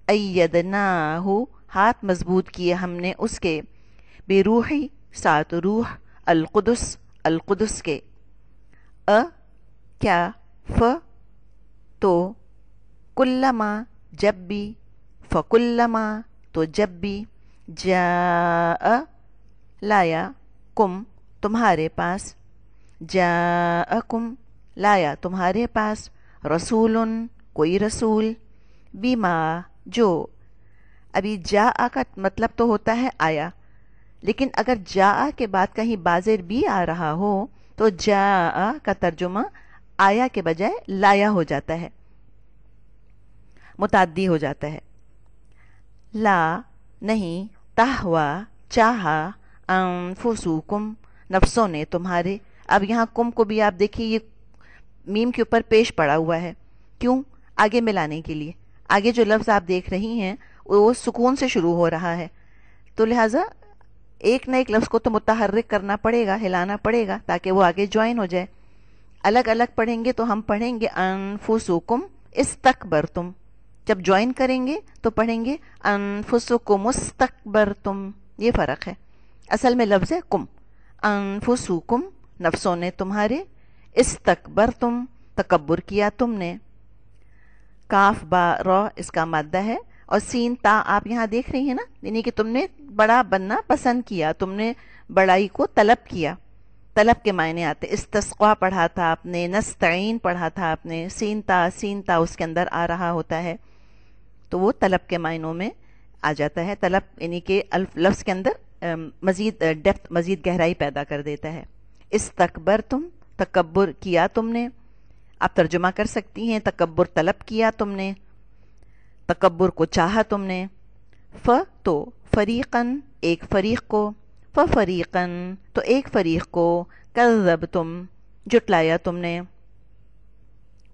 अय्यदना हु हाथ मजबूत किए हमने उसके, बेरूही सात रूह, अलकुदस के। अ क्या, फ तो, कुल्लमा जब भी, फ़कुल्लमा तो जब भी, जाअ लाया, कुम तुम्हारे पास, जाअकुम लाया तुम्हारे पास, रसूलुन कोई रसूल, बीमा जो। अभी जाअ का मतलब तो होता है आया, लेकिन अगर जाअ के बाद कहीं बाज़ेर भी आ रहा हो तो जाअ का तर्जुमा आया के बजाय लाया हो जाता है, मुताद्दी हो जाता है। ला नहीं, ताहवा चाहा, अनफुसुकुम नफ्सों ने तुम्हारे। अब यहाँ कुम को भी आप देखिए ये मीम के ऊपर पेश पड़ा हुआ है, क्यों, आगे मिलाने के लिए। आगे जो लफ्ज़ आप देख रही हैं वो सुकून से शुरू हो रहा है, तो लिहाजा एक न एक लफ्ज़ को तो मुतहर्रिक करना पड़ेगा, हिलाना पड़ेगा ताकि वो आगे ज्वाइन हो जाए। अलग अलग पढ़ेंगे तो हम पढ़ेंगे अनफुसुकुम इस्तकबरतुम, जब ज्वाइन करेंगे तो पढ़ेंगे अनफुसुकुम मुस्तकबरतुम, ये फ़र्क है। असल में लफ्ज़ है कुम, अनफुसुकुम नफ्सों ने तुम्हारे, इस्तकबरतुम तकब्बुर किया तुमने। काफ बा रॉ इसका माद्दा है, और सीन ता आप यहाँ देख रही हैं ना, यानी कि तुमने बड़ा बनना पसंद किया, तुमने बड़ाई को तलब किया। तलब के मायने आते, इस्तस्क़ा पढ़ा था आपने, नस्तईन पढ़ा था आपने, सीन ता उसके अंदर आ रहा होता है, तो वो तलब के मायनों में आ जाता है। तलब यानी कि लफ्ज़ के अंदर मज़ीद डेप्थ, मज़ीद गहराई पैदा कर देता है। इस्तकबरतुम तकब्बुर किया तुमने, आप तर्जुमा कर सकती हैं तकब्बुर तलब किया तुमने, तकब्बुर को चाहा तुमने। फ तो फरीक़न एक फ़रीक़ को, फ़रीक़न तो एक फ़रीक़ को, कज़्ज़बतुम जुटलाया तुमने।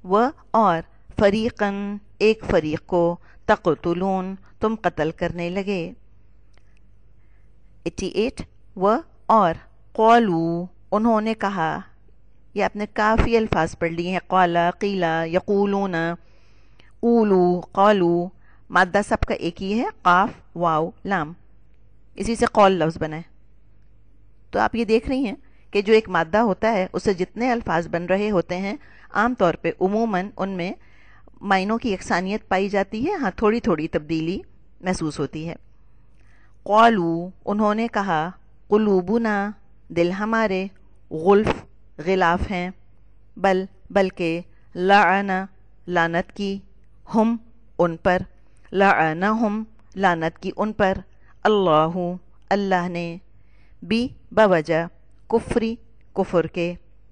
व और, फरीक़न एक फरीक़ को, तक़तुलून तुम कत्ल करने लगे। 88 व और, क़ालू उन्होंने कहा, ये आपने काफ़ी अल्फाज पढ़ लिए हैं, क़ाला, क़ीला, यक़ूलूना, क़ूलू, क़ालू, माद्दा सबका एक ही है, क़ाफ वाव लाम, इसी से क़ौल लफ्ज़ बना है। तो आप ये देख रही हैं कि जो एक माद्दा होता है उससे जितने अल्फाज बन रहे होते हैं आम तौर पे उमूमन उनमें मायनों की यकसानियत पाई जाती है, हाँ थोड़ी थोड़ी तब्दीली महसूस होती है। क़ालू उन्होंने कहा, क़ुलूबुना दिल हमारे, गुल्फ गिलाफ हैं, बल्कि लअना लानत की, हम उन पर, लअनहुम लानत की उन पर, अल्लाहु अल्लाह ने, बवजह कुफ्री कुफ्र के,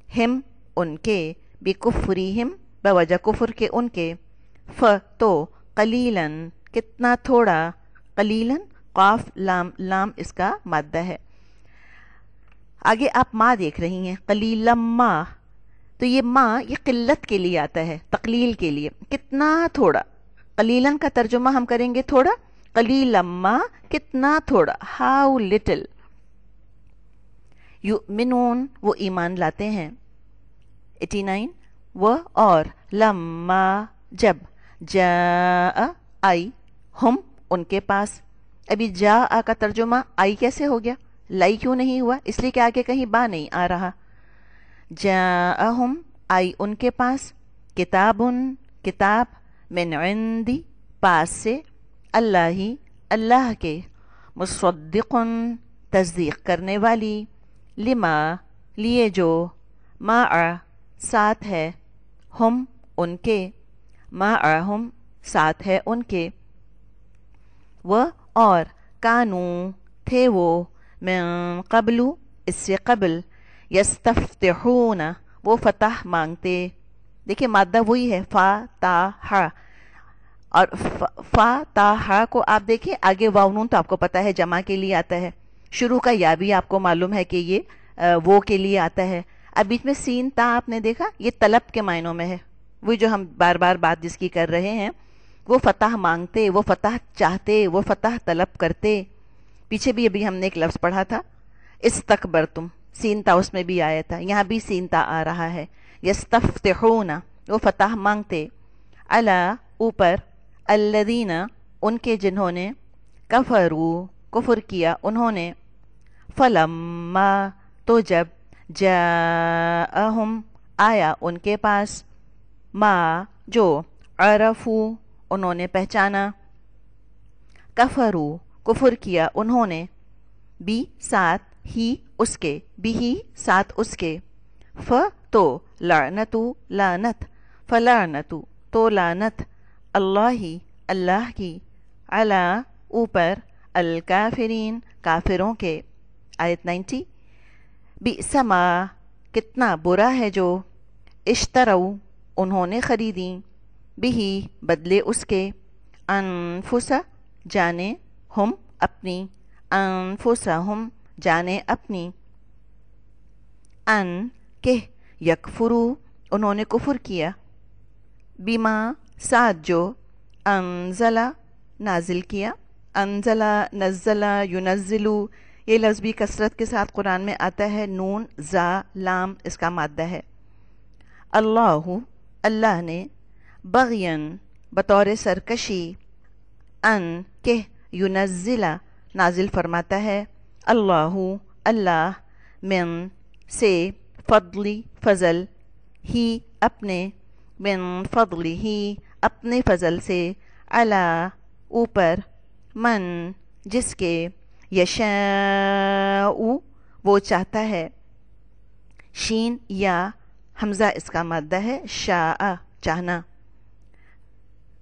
हिम उनके, बिकुफ्रिहिम बवजह कुफ्र के उनके, तो कलीलन कितना थोड़ा, कलीलन क़ाफ लाम लाम इसका माद्दा है। आगे आप माँ देख रही हैं, कलीलम्मा, तो ये माँ ये किल्लत के लिए आता है, तकलील के लिए, कितना थोड़ा। कलीलन का तर्जुमा हम करेंगे थोड़ा, कलीलम्मा कितना थोड़ा, हाउ लिटिल। युमिनून वो ईमान लाते हैं। 89 व और, लम्मा जब, जा आई हम उनके पास। अभी जा का तर्जुमा आई कैसे हो गया, लाई क्यों नहीं हुआ, इसलिए कि आगे कहीं बा नहीं आ रहा। जाअहुम आई उनके पास, किताबुन किताब, मिन इंदी पास से, अल्लाही अल्लाह के, मुसद्दिक़ुन तस्दीक करने वाली, लिमा लिए जो, माअ साथ है, हम उनके, माअहुम साथ है उनके, व और, कानू थे वो, मिन क़ब्लु इससे क़ब्ल, यस्तफ्तिहूना वो फतह मांगते। देखिए माद्दा वही है, फा ता हा, और फा ता हा को आप देखिए आगे वावनून तो आपको पता है जमा के लिए आता है, शुरू का या भी आपको मालूम है कि ये वो के लिए आता है। अब बीच में सीन ता आपने देखा, ये तलब के मायनों में है, वही जो हम बार बार बात जिसकी कर रहे हैं, वो फतह मांगते, वो फतह चाहते, वो फतह तलब करते। पीछे भी अभी हमने एक लफ्ज़ पढ़ा था, इस्तकबरतुम, सीन ता उसमें भी आया था, यहाँ भी सीन ता आ रहा है। यस्तफ्तिहूना वो फतह मांगते, अला ऊपर, अल्लदीना उनके जिन्होंने, कफरू कुफ्र किया उन्होंने, फलम्मा तो जब, जाअहुम आया उनके पास, मा जो, अरफू उन्होंने पहचाना, कफरू कुफ्र किया उन्होंने, बी साथ ही उसके, भी ही साथ उसके, फ तो लानतु लानत, फलानतु तो लानत, अल्लाही अल्लाह की, अला ऊपर, अल काफिरीन काफिरों के। आयत 90 बिसमा कितना बुरा है जो, इश्तरऊ उन्होंने खरीदी, बिही बदले उसके, अनफुसा जाने, हम अपनी, अनफुसहुम जाने अपनी, अन के यकफुरू उन्होंने कुफ्र किया, बिमा साथ जो, अनजला नाजिल किया, अनजला नज़ला युनज़िलु, ये लफ्ज़ भी कसरत के साथ कुरान में आता है, नून जा लाम इसका माद्दा है। अल्लाहु अल्लाह ने, बग़यन बतौर सरकशी, अन के युनज़िला नाजिल फरमाता है, अल्लाहु अल्लाह, मिन से, फ़द्ली फ़ज़ल, ही अपने, मिन फ़द्ली ही अपने फ़ज़ल से, अला ऊपर, मन जिसके, यशाउ वो चाहता है, शीन या हमज़ा इसका माद्दा है, शाआ चाहना,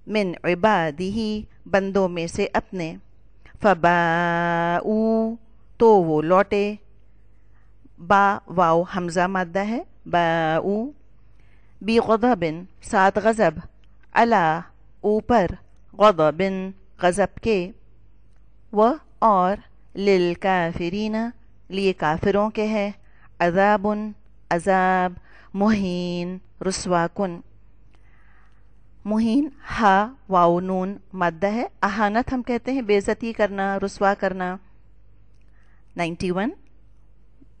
मिन इबादिही बंदों में से अपने, फबाऊ तो वो लौटे, बा वाव हमज़ा माद्दा है, बाऊ, बी ग़ज़बिन सात गज़ब, अला ऊपर, ग़ज़बिन गज़ब के, व और, लिल काफिरीना लिए काफिरों के है, अज़ाबुन अज़ाब, मुहीन रुस्वा कुन। मुहीन हा वाव नून माद्दा है। अहानत हम कहते हैं बेइज्जती करना, रुस्वा करना। 91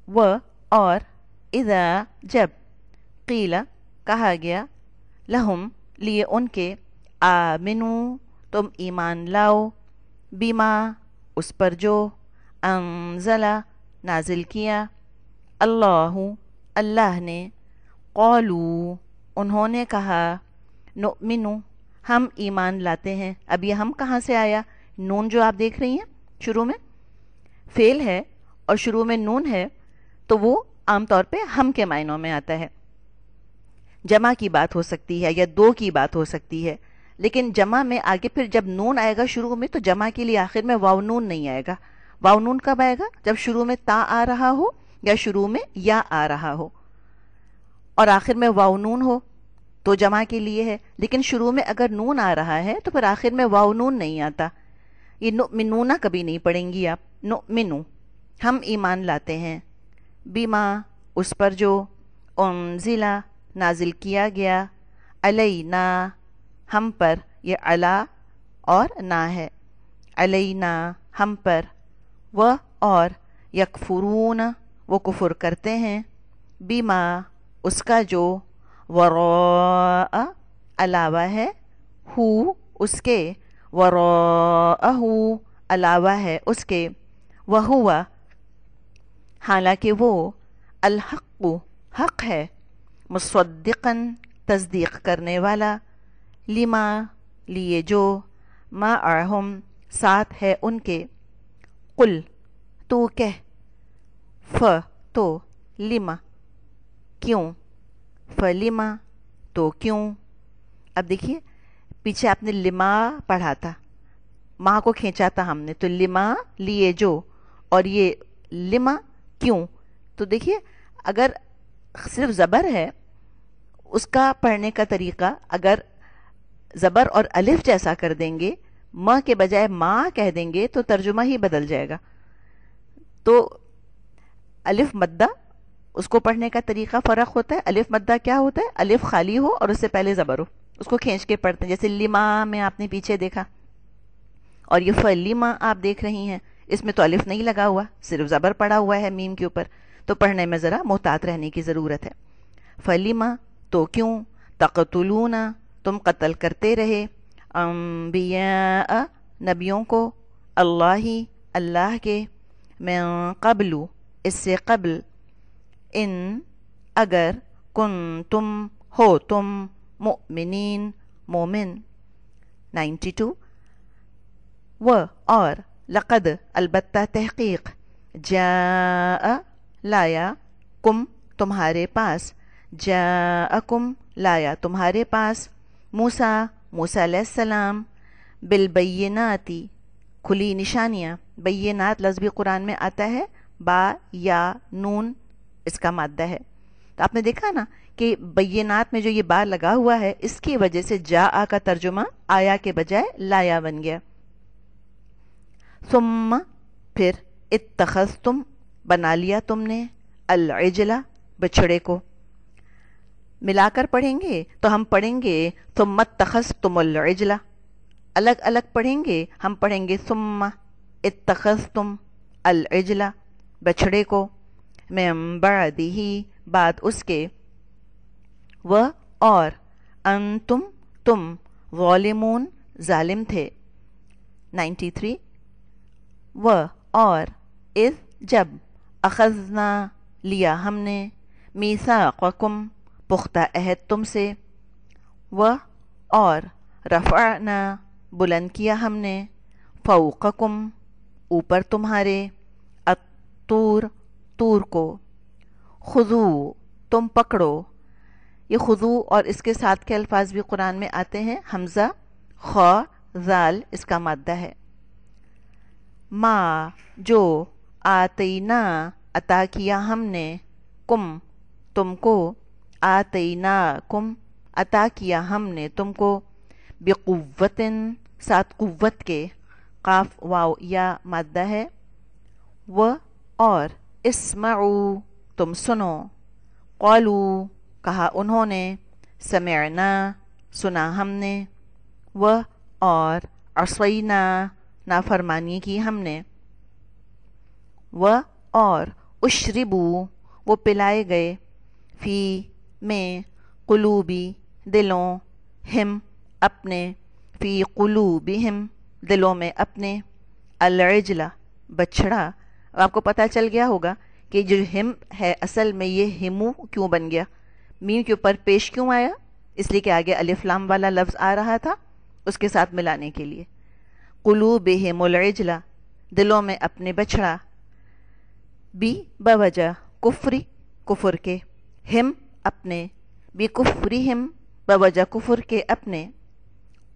व और इज़ा जब क़ीला कहा गया लहुम लिए उनके आमिनू तुम ईमान लाओ बीमा उस पर जो अंज़ला नाजिल किया अल्लाहु अल्लाह ने क़ालू उन्होंने कहा नुमिनु हम ईमान लाते हैं। अब ये हम कहाँ से आया? नून जो आप देख रही हैं शुरू में फेल है और शुरू में नून है तो वो आमतौर पे हम के मायनों में आता है। जमा की बात हो सकती है या दो की बात हो सकती है, लेकिन जमा में आगे फिर जब नून आएगा शुरू में तो जमा के लिए आखिर में वाव नून नहीं आएगा। वाव नून कब आएगा? जब शुरू में ता आ रहा हो या शुरू में या आ रहा हो और आखिर में वाव नून हो तो जमा के लिए है। लेकिन शुरू में अगर नून आ रहा है तो फिर आखिर में वाव नून नहीं आता। ये नुमिनूना कभी नहीं पढ़ेंगी आप। नुमिनु हम ईमान लाते हैं बीमा उस पर जो उन्जिला नाजिल किया गया अलैना हम पर, ये अला और ना है। अलैना हम पर, वह और यकफुरून वो कुफर करते हैं बीमा उसका जो वरा अलावा है हु उसके वराअहु अलावा है उसके वह हुआ हालांकि वो अल-हक़्क़ु हक़ है मुसद्दिक़न तस्दीक करने वाला लिमा लिए जो मा अहम साथ है उनके कुल तू कह फ तो लिमा क्यों, फलिमा तो क्यों। अब देखिए पीछे आपने लिमा पढ़ा था, माँ को खींचा था हमने, तो लिमा लिए जो और ये लिमा क्यों। तो देखिए अगर सिर्फ ज़बर है उसका पढ़ने का तरीका अगर ज़बर और अलिफ जैसा कर देंगे, म के बजाय माँ कह देंगे तो तर्जुमा ही बदल जाएगा। तो अलिफ मद्दा उसको पढ़ने का तरीका फ़र्क होता है। अलिफ मद्दा क्या होता है? अलिफ खाली हो और उससे पहले ज़बर हो, उसको खींच के पढ़ते हैं। जैसे लिमा में आपने पीछे देखा, और ये फलिमा आप देख रही हैं, इसमें तो अलिफ नहीं लगा हुआ, सिर्फ ज़बर पड़ा हुआ है मीम के ऊपर। तो पढ़ने में ज़रा मोहतात रहने की ज़रूरत है। फलिमा तो क्यों, तक़तुलूना तुम कत्ल करते रहे, अंबिया नबियों को, अल्लाही अल्लाह के, मिन क़ब्लु इससे क़ब्ल, इन अगर, कुन तुम हो तुम, मुमिनीन मोमिन। 92 व और लक़द अलबत्ता तहक़ीक़, जा लाया, कुम तुम्हारे पास, जाअकुम लाया तुम्हारे पास, मूसा मूसा अलैहिस्सलाम, बिलबय्यिनाती खुली निशानियाँ। बय्यिनात लफ्ज़ भी कुरान में आता है, बा या नून इसका माद्दा है। तो आपने देखा ना कि बय्यिनात में जो ये बा लगा हुआ है इसकी वजह से जा आ का तर्जुमा आया के बजाय लाया बन गया। सुम्मा फिर, इत्तख़ज़्तुम बना लिया तुमने, अल-इजला बछड़े को। मिलाकर पढ़ेंगे तो हम पढ़ेंगे सुम्मा इत्तख़ज़्तुमुल इजला, अलग अलग पढ़ेंगे हम पढ़ेंगे सुम्मा इत्तख़ज़्तुम अल-इजला बछड़े को, मिन बअदिही बाद उसके, वह और, अंतुम तुम, ज़ालिमून जालिम थे। 93 वह और, इज़ जब, अख़ज़ना लिया हमने, मीसाक़कुम पुख्ता अहद तुमसे, वह और, रफ़अना बुलंद किया हमने, फ़ौक़कुम ऊपर तुम्हारे, अत्तूर तूर को, खुज़ू तुम पकड़ो। ये खुज़ू और इसके साथ के अल्फाज भी कुरान में आते हैं, हमज़ा ख ज़ाल इसका माद्दा है। माँ जो, आतईना अता किया हमने, कुम तुमको, आतईना कुम अता किया हमने तुमको, बिक़ुव्वतिन साथ कुव्वत के, काफ वाव या माद्दा है। वह और, इस्मऊ तुम सुनो, क़ालू कहा उन्होंने, समिअना सुना हमने, व और असैना नाफरमानी की हमने, व और उशरिबू वो पिलाए गए, फी में कुलूबी दिलों, हिम अपने, फी कुलूबिहिम दिलों में अपने, अल-इजला बछड़ा। अब आपको पता चल गया होगा कि जो हिम है असल में ये हिमू क्यों बन गया, मीम के ऊपर पेश क्यों आया, इसलिए कि आगे अलिफ लाम वाला लफ्ज़ आ रहा था उसके साथ मिलाने के लिए। कुलूबिहिमुल इजला दिलों में अपने बछड़ा, बी बवजह कुफ्री कुफर के, हिम अपने, बी कुफ्रिहिम बवजह कुफर के अपने,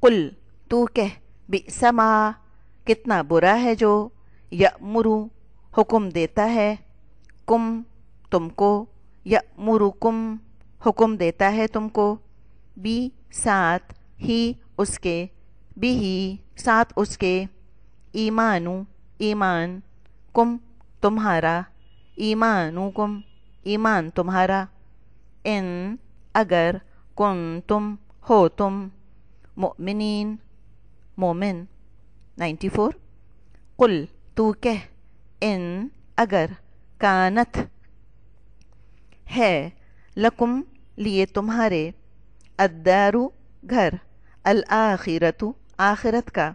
कुल तू कह, बी समा कितना बुरा है जो, यअमुरु हुक्म देता है, कुम तुमको, यअमुरुकुम हुक्म देता है तुमको, बी साथ, ही उसके, बी ही साथ उसके, ईमानु ईमान, कुम तुम्हारा, ईमानुकुम ईमान तुम्हारा, इन अगर, कुन तुम हो तुम, मुमिनीन मोमिन। 94 कुल तू कह, इन अगर, कानत है, लकुम लिए तुम्हारे, अद्दारु घर, अल आखिरतु आखिरत का।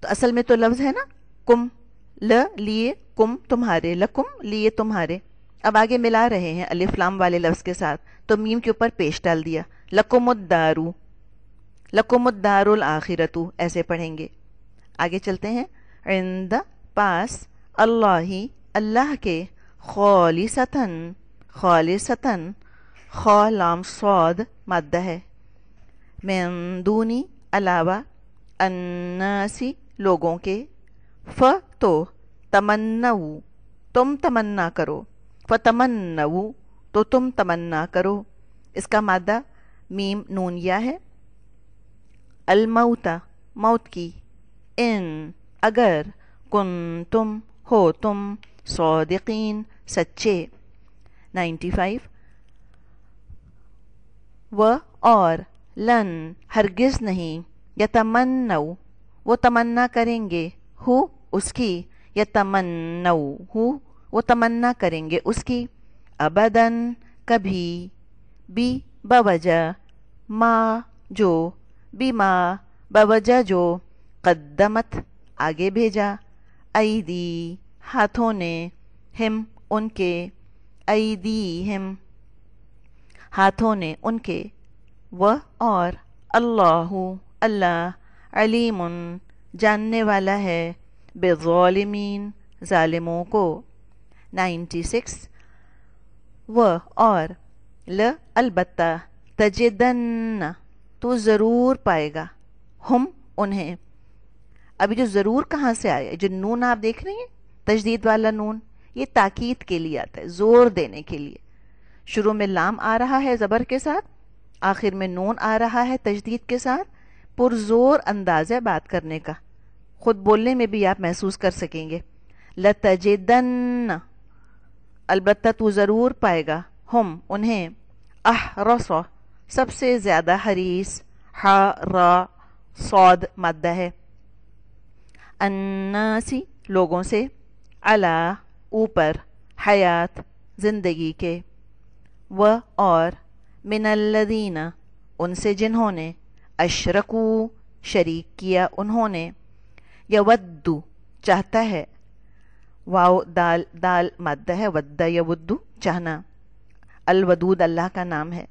तो असल में तो लफ्ज़ है ना कुम, ल लिए, कुम तुम्हारे, लकुम लिए तुम्हारे। अब आगे मिला रहे हैं अलिफ लाम वाले लफ्ज़ के साथ, तो मीम के ऊपर पेश डाल दिया, लकुमुद्दारू, लकुमुद्दारुल आखिरतु ऐसे पढ़ेंगे। आगे चलते हैं, इंद पास, अल्लाही अल्लाह के, खालिसतन खालिसतन, खा लाम स्वाद माद्दा है, मिन दूनी अलावा, अन्नासी लोगों के, फ तो तमन्नऊ तुम तमन्ना करो, फ़तमन्नऊ तो तुम तमन्ना करो, इसका मादा मीम नून या है, अलमौता मौत की, इन अगर, कुन तुम हो तुम, सौदिकीन सच्चे। 95 व और, लन हरगिज़ नहीं, यतमन्नऊ वो तमन्ना करेंगे, हु उसकी, यतमन्नऊ हु वो तमन्ना करेंगे उसकी, अबदन कभी, बी बवजह, माँ जो, बीमा बवजह जो, कद्दमत आगे भेजा, ऐदी हाथों ने, हिम उनके, ऐदी हिम हाथों ने उनके, वह और, अल्लाहु अल्लाह, अलीमुन जानने वाला है, बेज़ालिमीन ज़ालिमों को। 96 वह और, ल अलबत्ता, तजिदन्न तो ज़रूर पाएगा, हम उन्हें। अभी जो ज़रूर कहाँ से आया, जो नून आप देख रही हैं तजदीद वाला नून, ये ताकीद के लिए आता है, ज़ोर देने के लिए। शुरू में लाम आ रहा है ज़बर के साथ, आखिर में नून आ रहा है तजदीद के साथ, पुरजोर अंदाज़ है बात करने का, खुद बोलने में भी आप महसूस कर सकेंगे। लतजिदन्न अलबत्ता तू ज़रूर पाएगा, हम उन्हें, अहरस सबसे ज़्यादा हरीस, हा रा सौद माद्दा है, अन्नासी लोगों से, अला ऊपर, हयात जिंदगी के, व और, मिनल्लदीना उनसे जिन्होंने, अशरकू शरीक किया उन्होंने, यवद्दु चाहता है, वाव दाल दाल माद्दा है, वद्दा यवद्दु चाहना, अलवदूद अल्लाह का नाम है,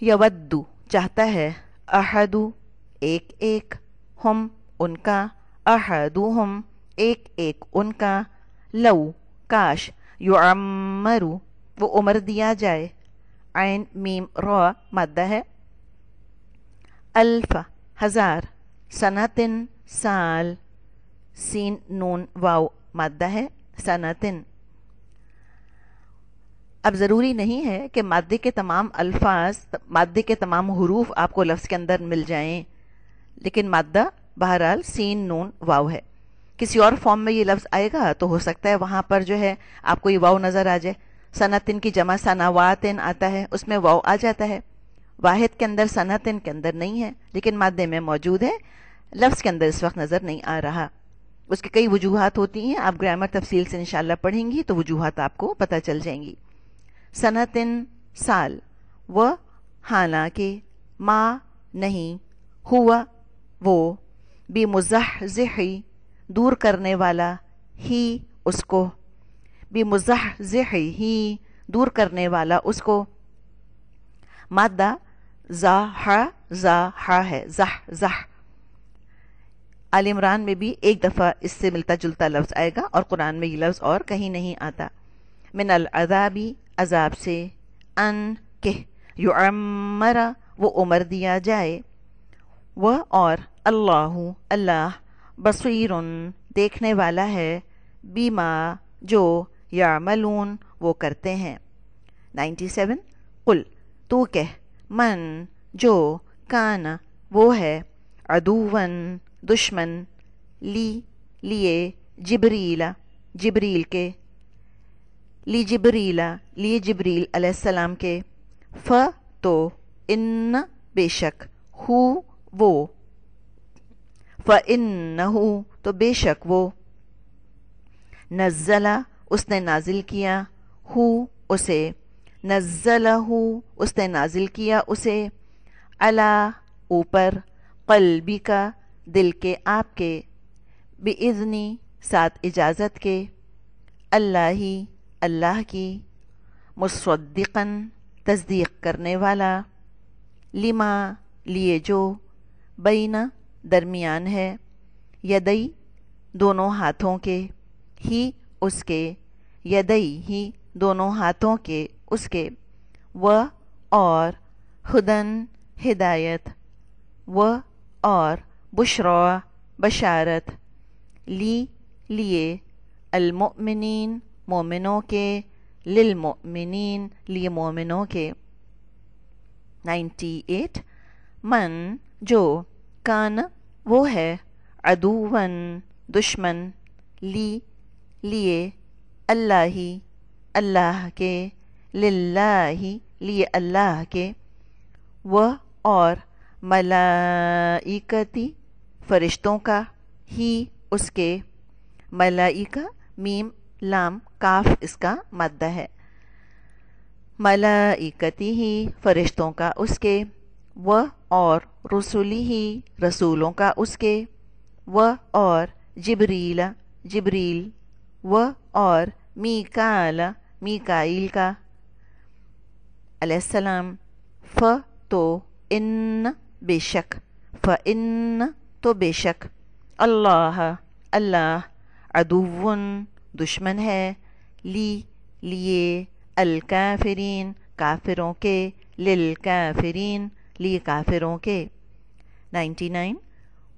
यवद्दु चाहता है, अहदु एक एक, हम उनका, अहदुहुम एक एक उनका, लऊ काश, युअम्मरु वो उम्र दिया जाए, ऐन मीम रा माद्दा है, अल्फ हजार, सनातिन साल, सीन नून वाव माद्दा है, सनातिन। अब ज़रूरी नहीं है कि माद्दे के तमाम अल्फाज, माद्दे के तमाम हुरूफ आपको लफ्ज़ के अंदर मिल जाएं, लेकिन माद्दा बहरहाल सीन नून वाव है। किसी और फॉर्म में ये लफ्ज़ आएगा तो हो सकता है वहाँ पर जो है आपको ये वाव नज़र आ जाए। सनतिन की जमा सनावातिन आता है, उसमें वाव आ जाता है, واحد کے اندر سنتن کے اندر نہیں ہے لیکن مادے میں موجود ہے، لفظ کے اندر اس وقت نظر نہیں آ رہا. اس کی کئی وجوہات ہوتی ہیں، آپ گرامر تفصیل سے انشاءاللہ پڑھیں گی تو وجوہات آپ کو پتہ چل جائیں گی. سنتن سال، و حالانکہ، ما نہیں، ہوا وہ، بھی مزحزحی دور کرنے والا، ہی اس کو، بھی مزحزحی ہی دور کرنے والا اس کو. مادہ زاح زاح ہے، زح زح. آل عمران میں بھی ایک دفعہ اس سے ملتا جلتا لفظ آئے گا اور قرآن میں یہ لفظ اور کہیں نہیں آتا. من العذابی عذاب سے، ان کہ یعمر وہ عمر دیا جائے، وہ اور اللہ اللہ بصیر دیکھنے والا ہے، بیما جو یعملون وہ کرتے ہیں. 97 قل تو کہہ، من جو، کان وہ ہے، عدوًا دشمن، لیے جبریل جبریل کے، جبریل علیہ السلام کے، تو ان بے شک، ہو وہ، فَإِنَّهُ تو بے شک وہ، نزلہ اس نے نازل کیا، ہو اسے، نزلہ اس نے نازل کیا اسے، علی اوپر، قلبی کا دل کے آپ کے، بِإِذْنِ ساتھ اجازت کے، اللہ کی، مصدقاً تصدیق کرنے والا، لما لیے جو، بین درمیان ہے، یدئی دونوں ہاتھوں کے، ہی اس کے، یدئی ہی دونوں ہاتھوں کے اس کے، و اور، ہدن ہدایت، و اور، بشرا بشارت، لیے، المؤمنین مومنوں کے، للمؤمنین لیے مومنوں کے. 98 من جو، کان وہ ہے، عدوًا دشمن، لیے، اللہ کے، للہ لیے اللہ کے، و اور، ملائکتی فرشتوں کا، ہی اس کے، ملائکہ میم لام کاف اس کا مادہ ہے، ملائکتی ہی فرشتوں کا اس کے، و اور، رسولی ہی رسولوں کا اس کے، و اور، جبریل، و اور، میکائیل کا علیہ السلام، تو ان بے شک، فإن تو بے شک، اللہ عدوٌ دشمن ہے، لیے الکافرین کافروں کے، للکافرین لیے کافروں کے. 99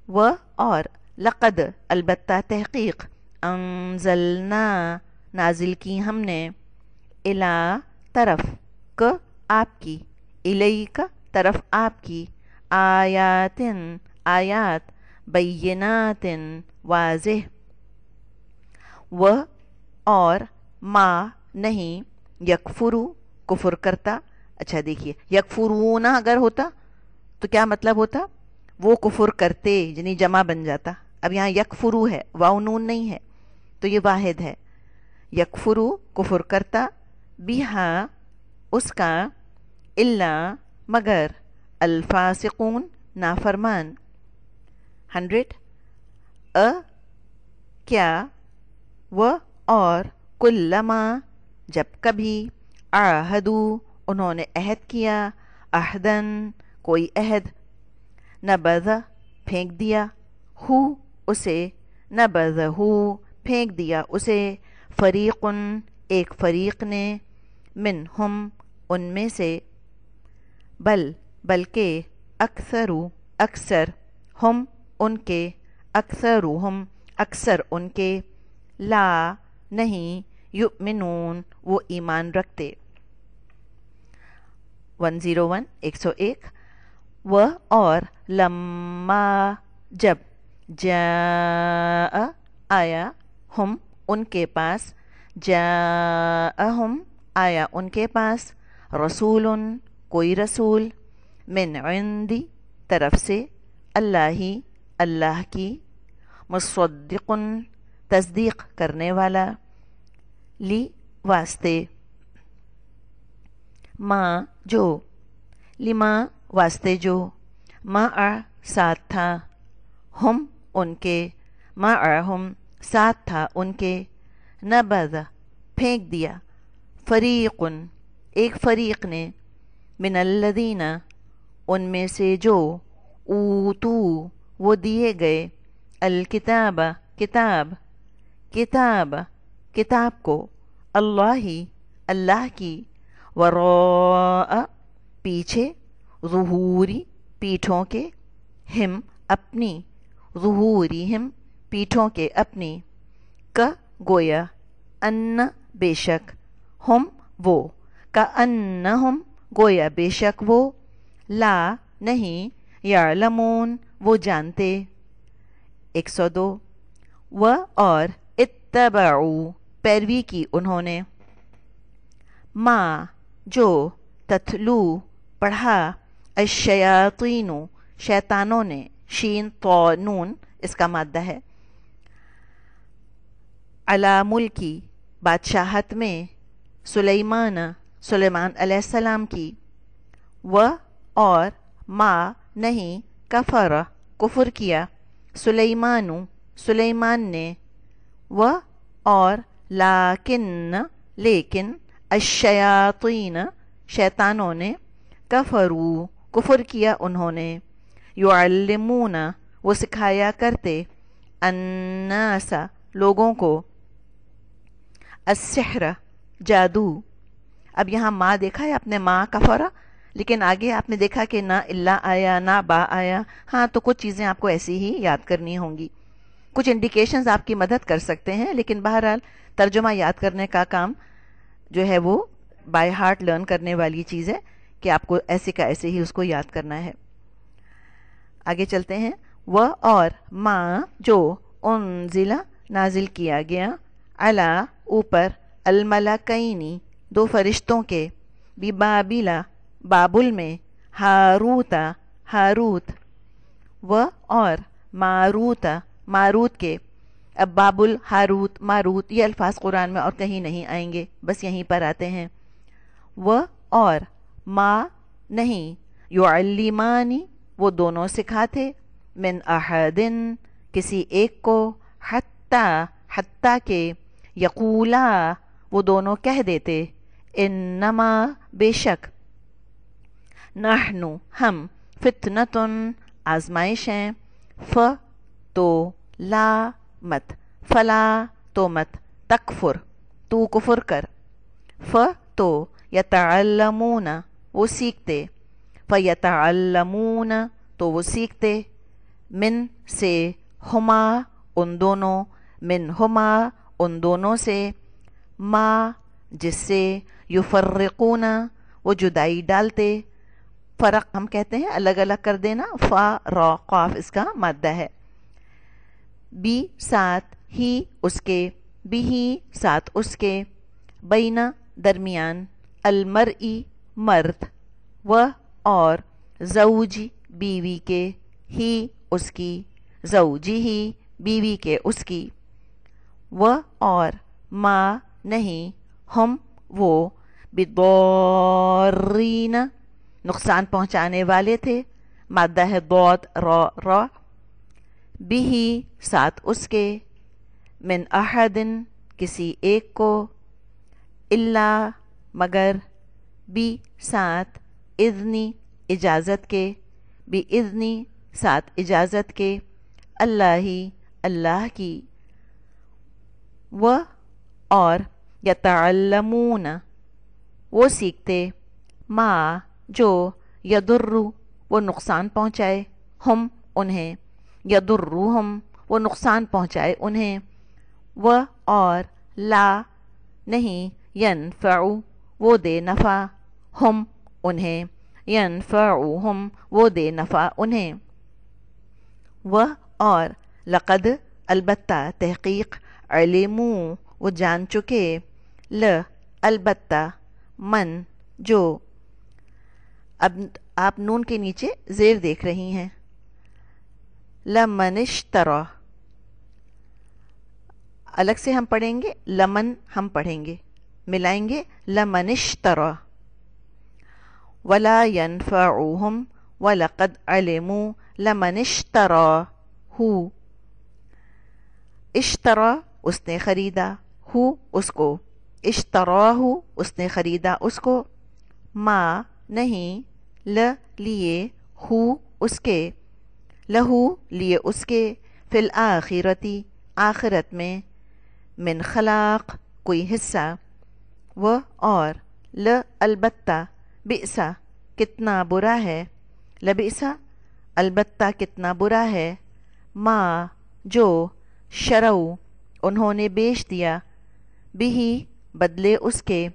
و اور، لقد البتہ تحقیق، انزلنا نازل کی ہم نے، الا طرف، آپ کی، الیک طرف آپ کی، آیات، بینات واضح، و اور، ما نہیں، یکفرو کفر کرتا. اچھا دیکھیے، یکفرون اگر ہوتا تو کیا مطلب ہوتا؟ وہ کفر کرتے، یعنی جمع بن جاتا. اب یہاں یکفرو ہے، واو نون نہیں ہے تو یہ واحد ہے. یکفرو کفر کرتا، بیہا اس کا، الا مگر، الفاسقون نافرمان. 100 کیا، و اور، کلما جب کبھی، عاہدو انہوں نے عہد کیا، عہدن کوئی عہد، نبذ پھینک دیا، ہو اسے، نبذہ پھینک دیا اسے، فریقن ایک فریق نے، منہم ان میں سے، بلکہ، اکثر، ہم ان کے، اکثرہم اکثر ان کے، لا نہیں، یؤمنون وہ ایمان رکھتے. 101 101 و اور، لما جب، جاء آیا، ہم ان کے پاس، جاءہم آیا ان کے پاس، رسول کوئی رسول، من عندی طرف سے, اللہ اللہ کی, مصدقن تصدیق کرنے والا, لی واسطے, ما جو, لما واسطے جو, ما ساتھ تھا, ہم ان کے, ما ہم ساتھ تھا ان کے, نبذ پھینک دیا, فریقن ایک فریق نے, من الذین ان میں سے جو, اوتو وہ دیے گئے, الکتاب کتاب, کتاب کتاب کو, اللہ اللہ کی, وراء پیچھے, ظہوری پیٹھوں کے, ہم اپنی, ظہوری ہم پیٹھوں کے اپنی, کا گویا, ان بے شک, ہم وہ, کا انہم گویا بے شک وہ, لا نہیں, یعلمون وہ جانتے. 102 و اور, اتبعوا پیروی کی انہوں نے, ما جو, تتلو پڑھا, الشیاطین شیطانوں نے, شین طا نون اس کا مادہ ہے, علی ملکی بادشاہت میں, سلیمان سلیمان علیہ السلام کی, و اور, ما نہیں, کفر کفر کیا, سلیمان سلیمان نے, و اور, لیکن لیکن, الشیاطین شیطانوں نے, کفروا کفر کیا انہوں نے, یعلمون وہ سکھایا کرتے, الناس لوگوں کو, السحر جادو. اب یہاں ماں دیکھا ہے آپ نے, ماں کفرا, لیکن آگے آپ نے دیکھا کہ نہ اللہ آیا نہ با آیا. ہاں تو کچھ چیزیں آپ کو ایسی ہی یاد کرنی ہوں گی, کچھ انڈیکیشنز آپ کی مدد کر سکتے ہیں, لیکن بہرحال ترجمہ یاد کرنے کا کام جو ہے وہ بائی ہارٹ لرن کرنے والی چیز ہے, کہ آپ کو ایسے کا ایسے ہی اس کو یاد کرنا ہے. آگے چلتے ہیں, و اور, ما جو, انزل نازل کیا گیا, علی اوپر, الملکینی دو فرشتوں کے, ببابل بابل میں, ہاروتا ہاروت, و اور, ماروت ماروت کے. اب بابل, ہاروت, ماروت یہ الفاظ قرآن میں اور کہیں نہیں آئیں گے, بس یہیں پر آتے ہیں. و اور, ما نہیں, یعلمانی وہ دونوں سکھاتے, من احدن کسی ایک کو, حتی حتی کے, یقولا وہ دونوں کہہ دیتے, انما بے شک, نحنو ہم, فتنتن آزمائش ہیں, ف تو, لا مت, فلا تو مت, تکفر تو کفر کر, ف تو, یتعلمون وہ سیکھتے, فیتعلمون تو وہ سیکھتے, من سے, ہما ان دونوں, من ہما ان دونوں سے, ما جس سے, یفرقون وہ جدائی ڈالتے, فرق ہم کہتے ہیں الگ الگ کر دینا, فا را قاف اس کا مادہ ہے, بی ساتھ, ہی اس کے, بھی ہی ساتھ اس کے, بینا درمیان, المرئی مرد, و اور, زوجی بیوی کے, ہی اس کی, زوجی ہی بیوی کے اس کی, و اور, ما نہیں, ہم وہ, بضارین نقصان پہنچانے والے تھے, مادہ ہے ضاد را را, بھی ساتھ اس کے, من احدن کسی ایک کو, الا مگر, بھی ساتھ, اذنی اجازت کے, بھی اذنی ساتھ اجازت کے, اللہ اللہ کی, و اور, یتعلمون وہ سیکھتے, ما جو, یضر وہ نقصان پہنچائے, ہم انہیں, یضرہم وہ نقصان پہنچائے انہیں, و اور, لا نہیں, ینفع وہ دے نفع, ہم انہیں, ینفعہم وہ دے نفع انہیں, و اور, لقد البتہ تحقیق, علموا وہ جان چکے, البتہ, من جو. اب آپ نون کے نیچے زیر دیکھ رہی ہیں. لمن اشترا الگ سے ہم پڑھیں گے، لمن ہم پڑھیں گے، ملائیں گے لمن اشترا. ولا ينفعهم ولقد علموا لمن اشتراه. اشترا اس نے خریدا، ہو اس کو، اشتراہ اس نے خریدا اس کو، ما نہیں، لیے، ہو اس کے، لہو لیے اس کے، فی الآخرتی آخرت میں، من خلاق کوئی حصہ، و اور، البتہ، بئسا کتنا برا ہے، لبئسا البتہ کتنا برا ہے، ما جو، شرو انہوں نے بیچ دیا، بھی بدلے اس کے،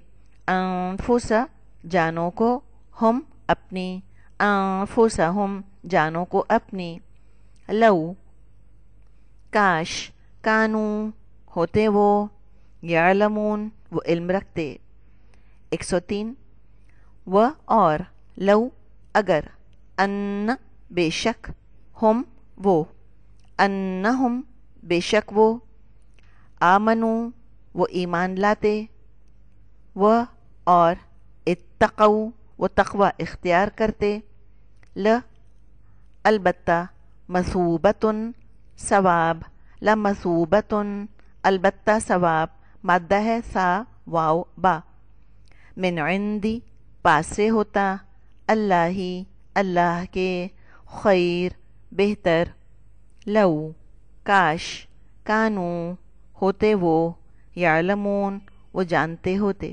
انفسا جانوں کو، ہم اپنی، انفسہم جانوں کو اپنی، لو کاش، کانو ہوتے وہ، یعلمون وہ علم رکھتے. 103. و اور، لو اگر، ان بے شک، ہم وہ، انہم بے شک وہ، آمنو وہ ایمان لاتے، و اور، اتقو وہ تقوی اختیار کرتے، البتہ، مثوبتن ثواب، لمثوبتن البتہ ثواب، مادہ ہے سا واو با، من عندی پاس سے ہوتا، اللہ ہی اللہ کے، خیر بہتر، لو کاش، کانو ہوتے وہ، یعلمون وہ جانتے ہوتے.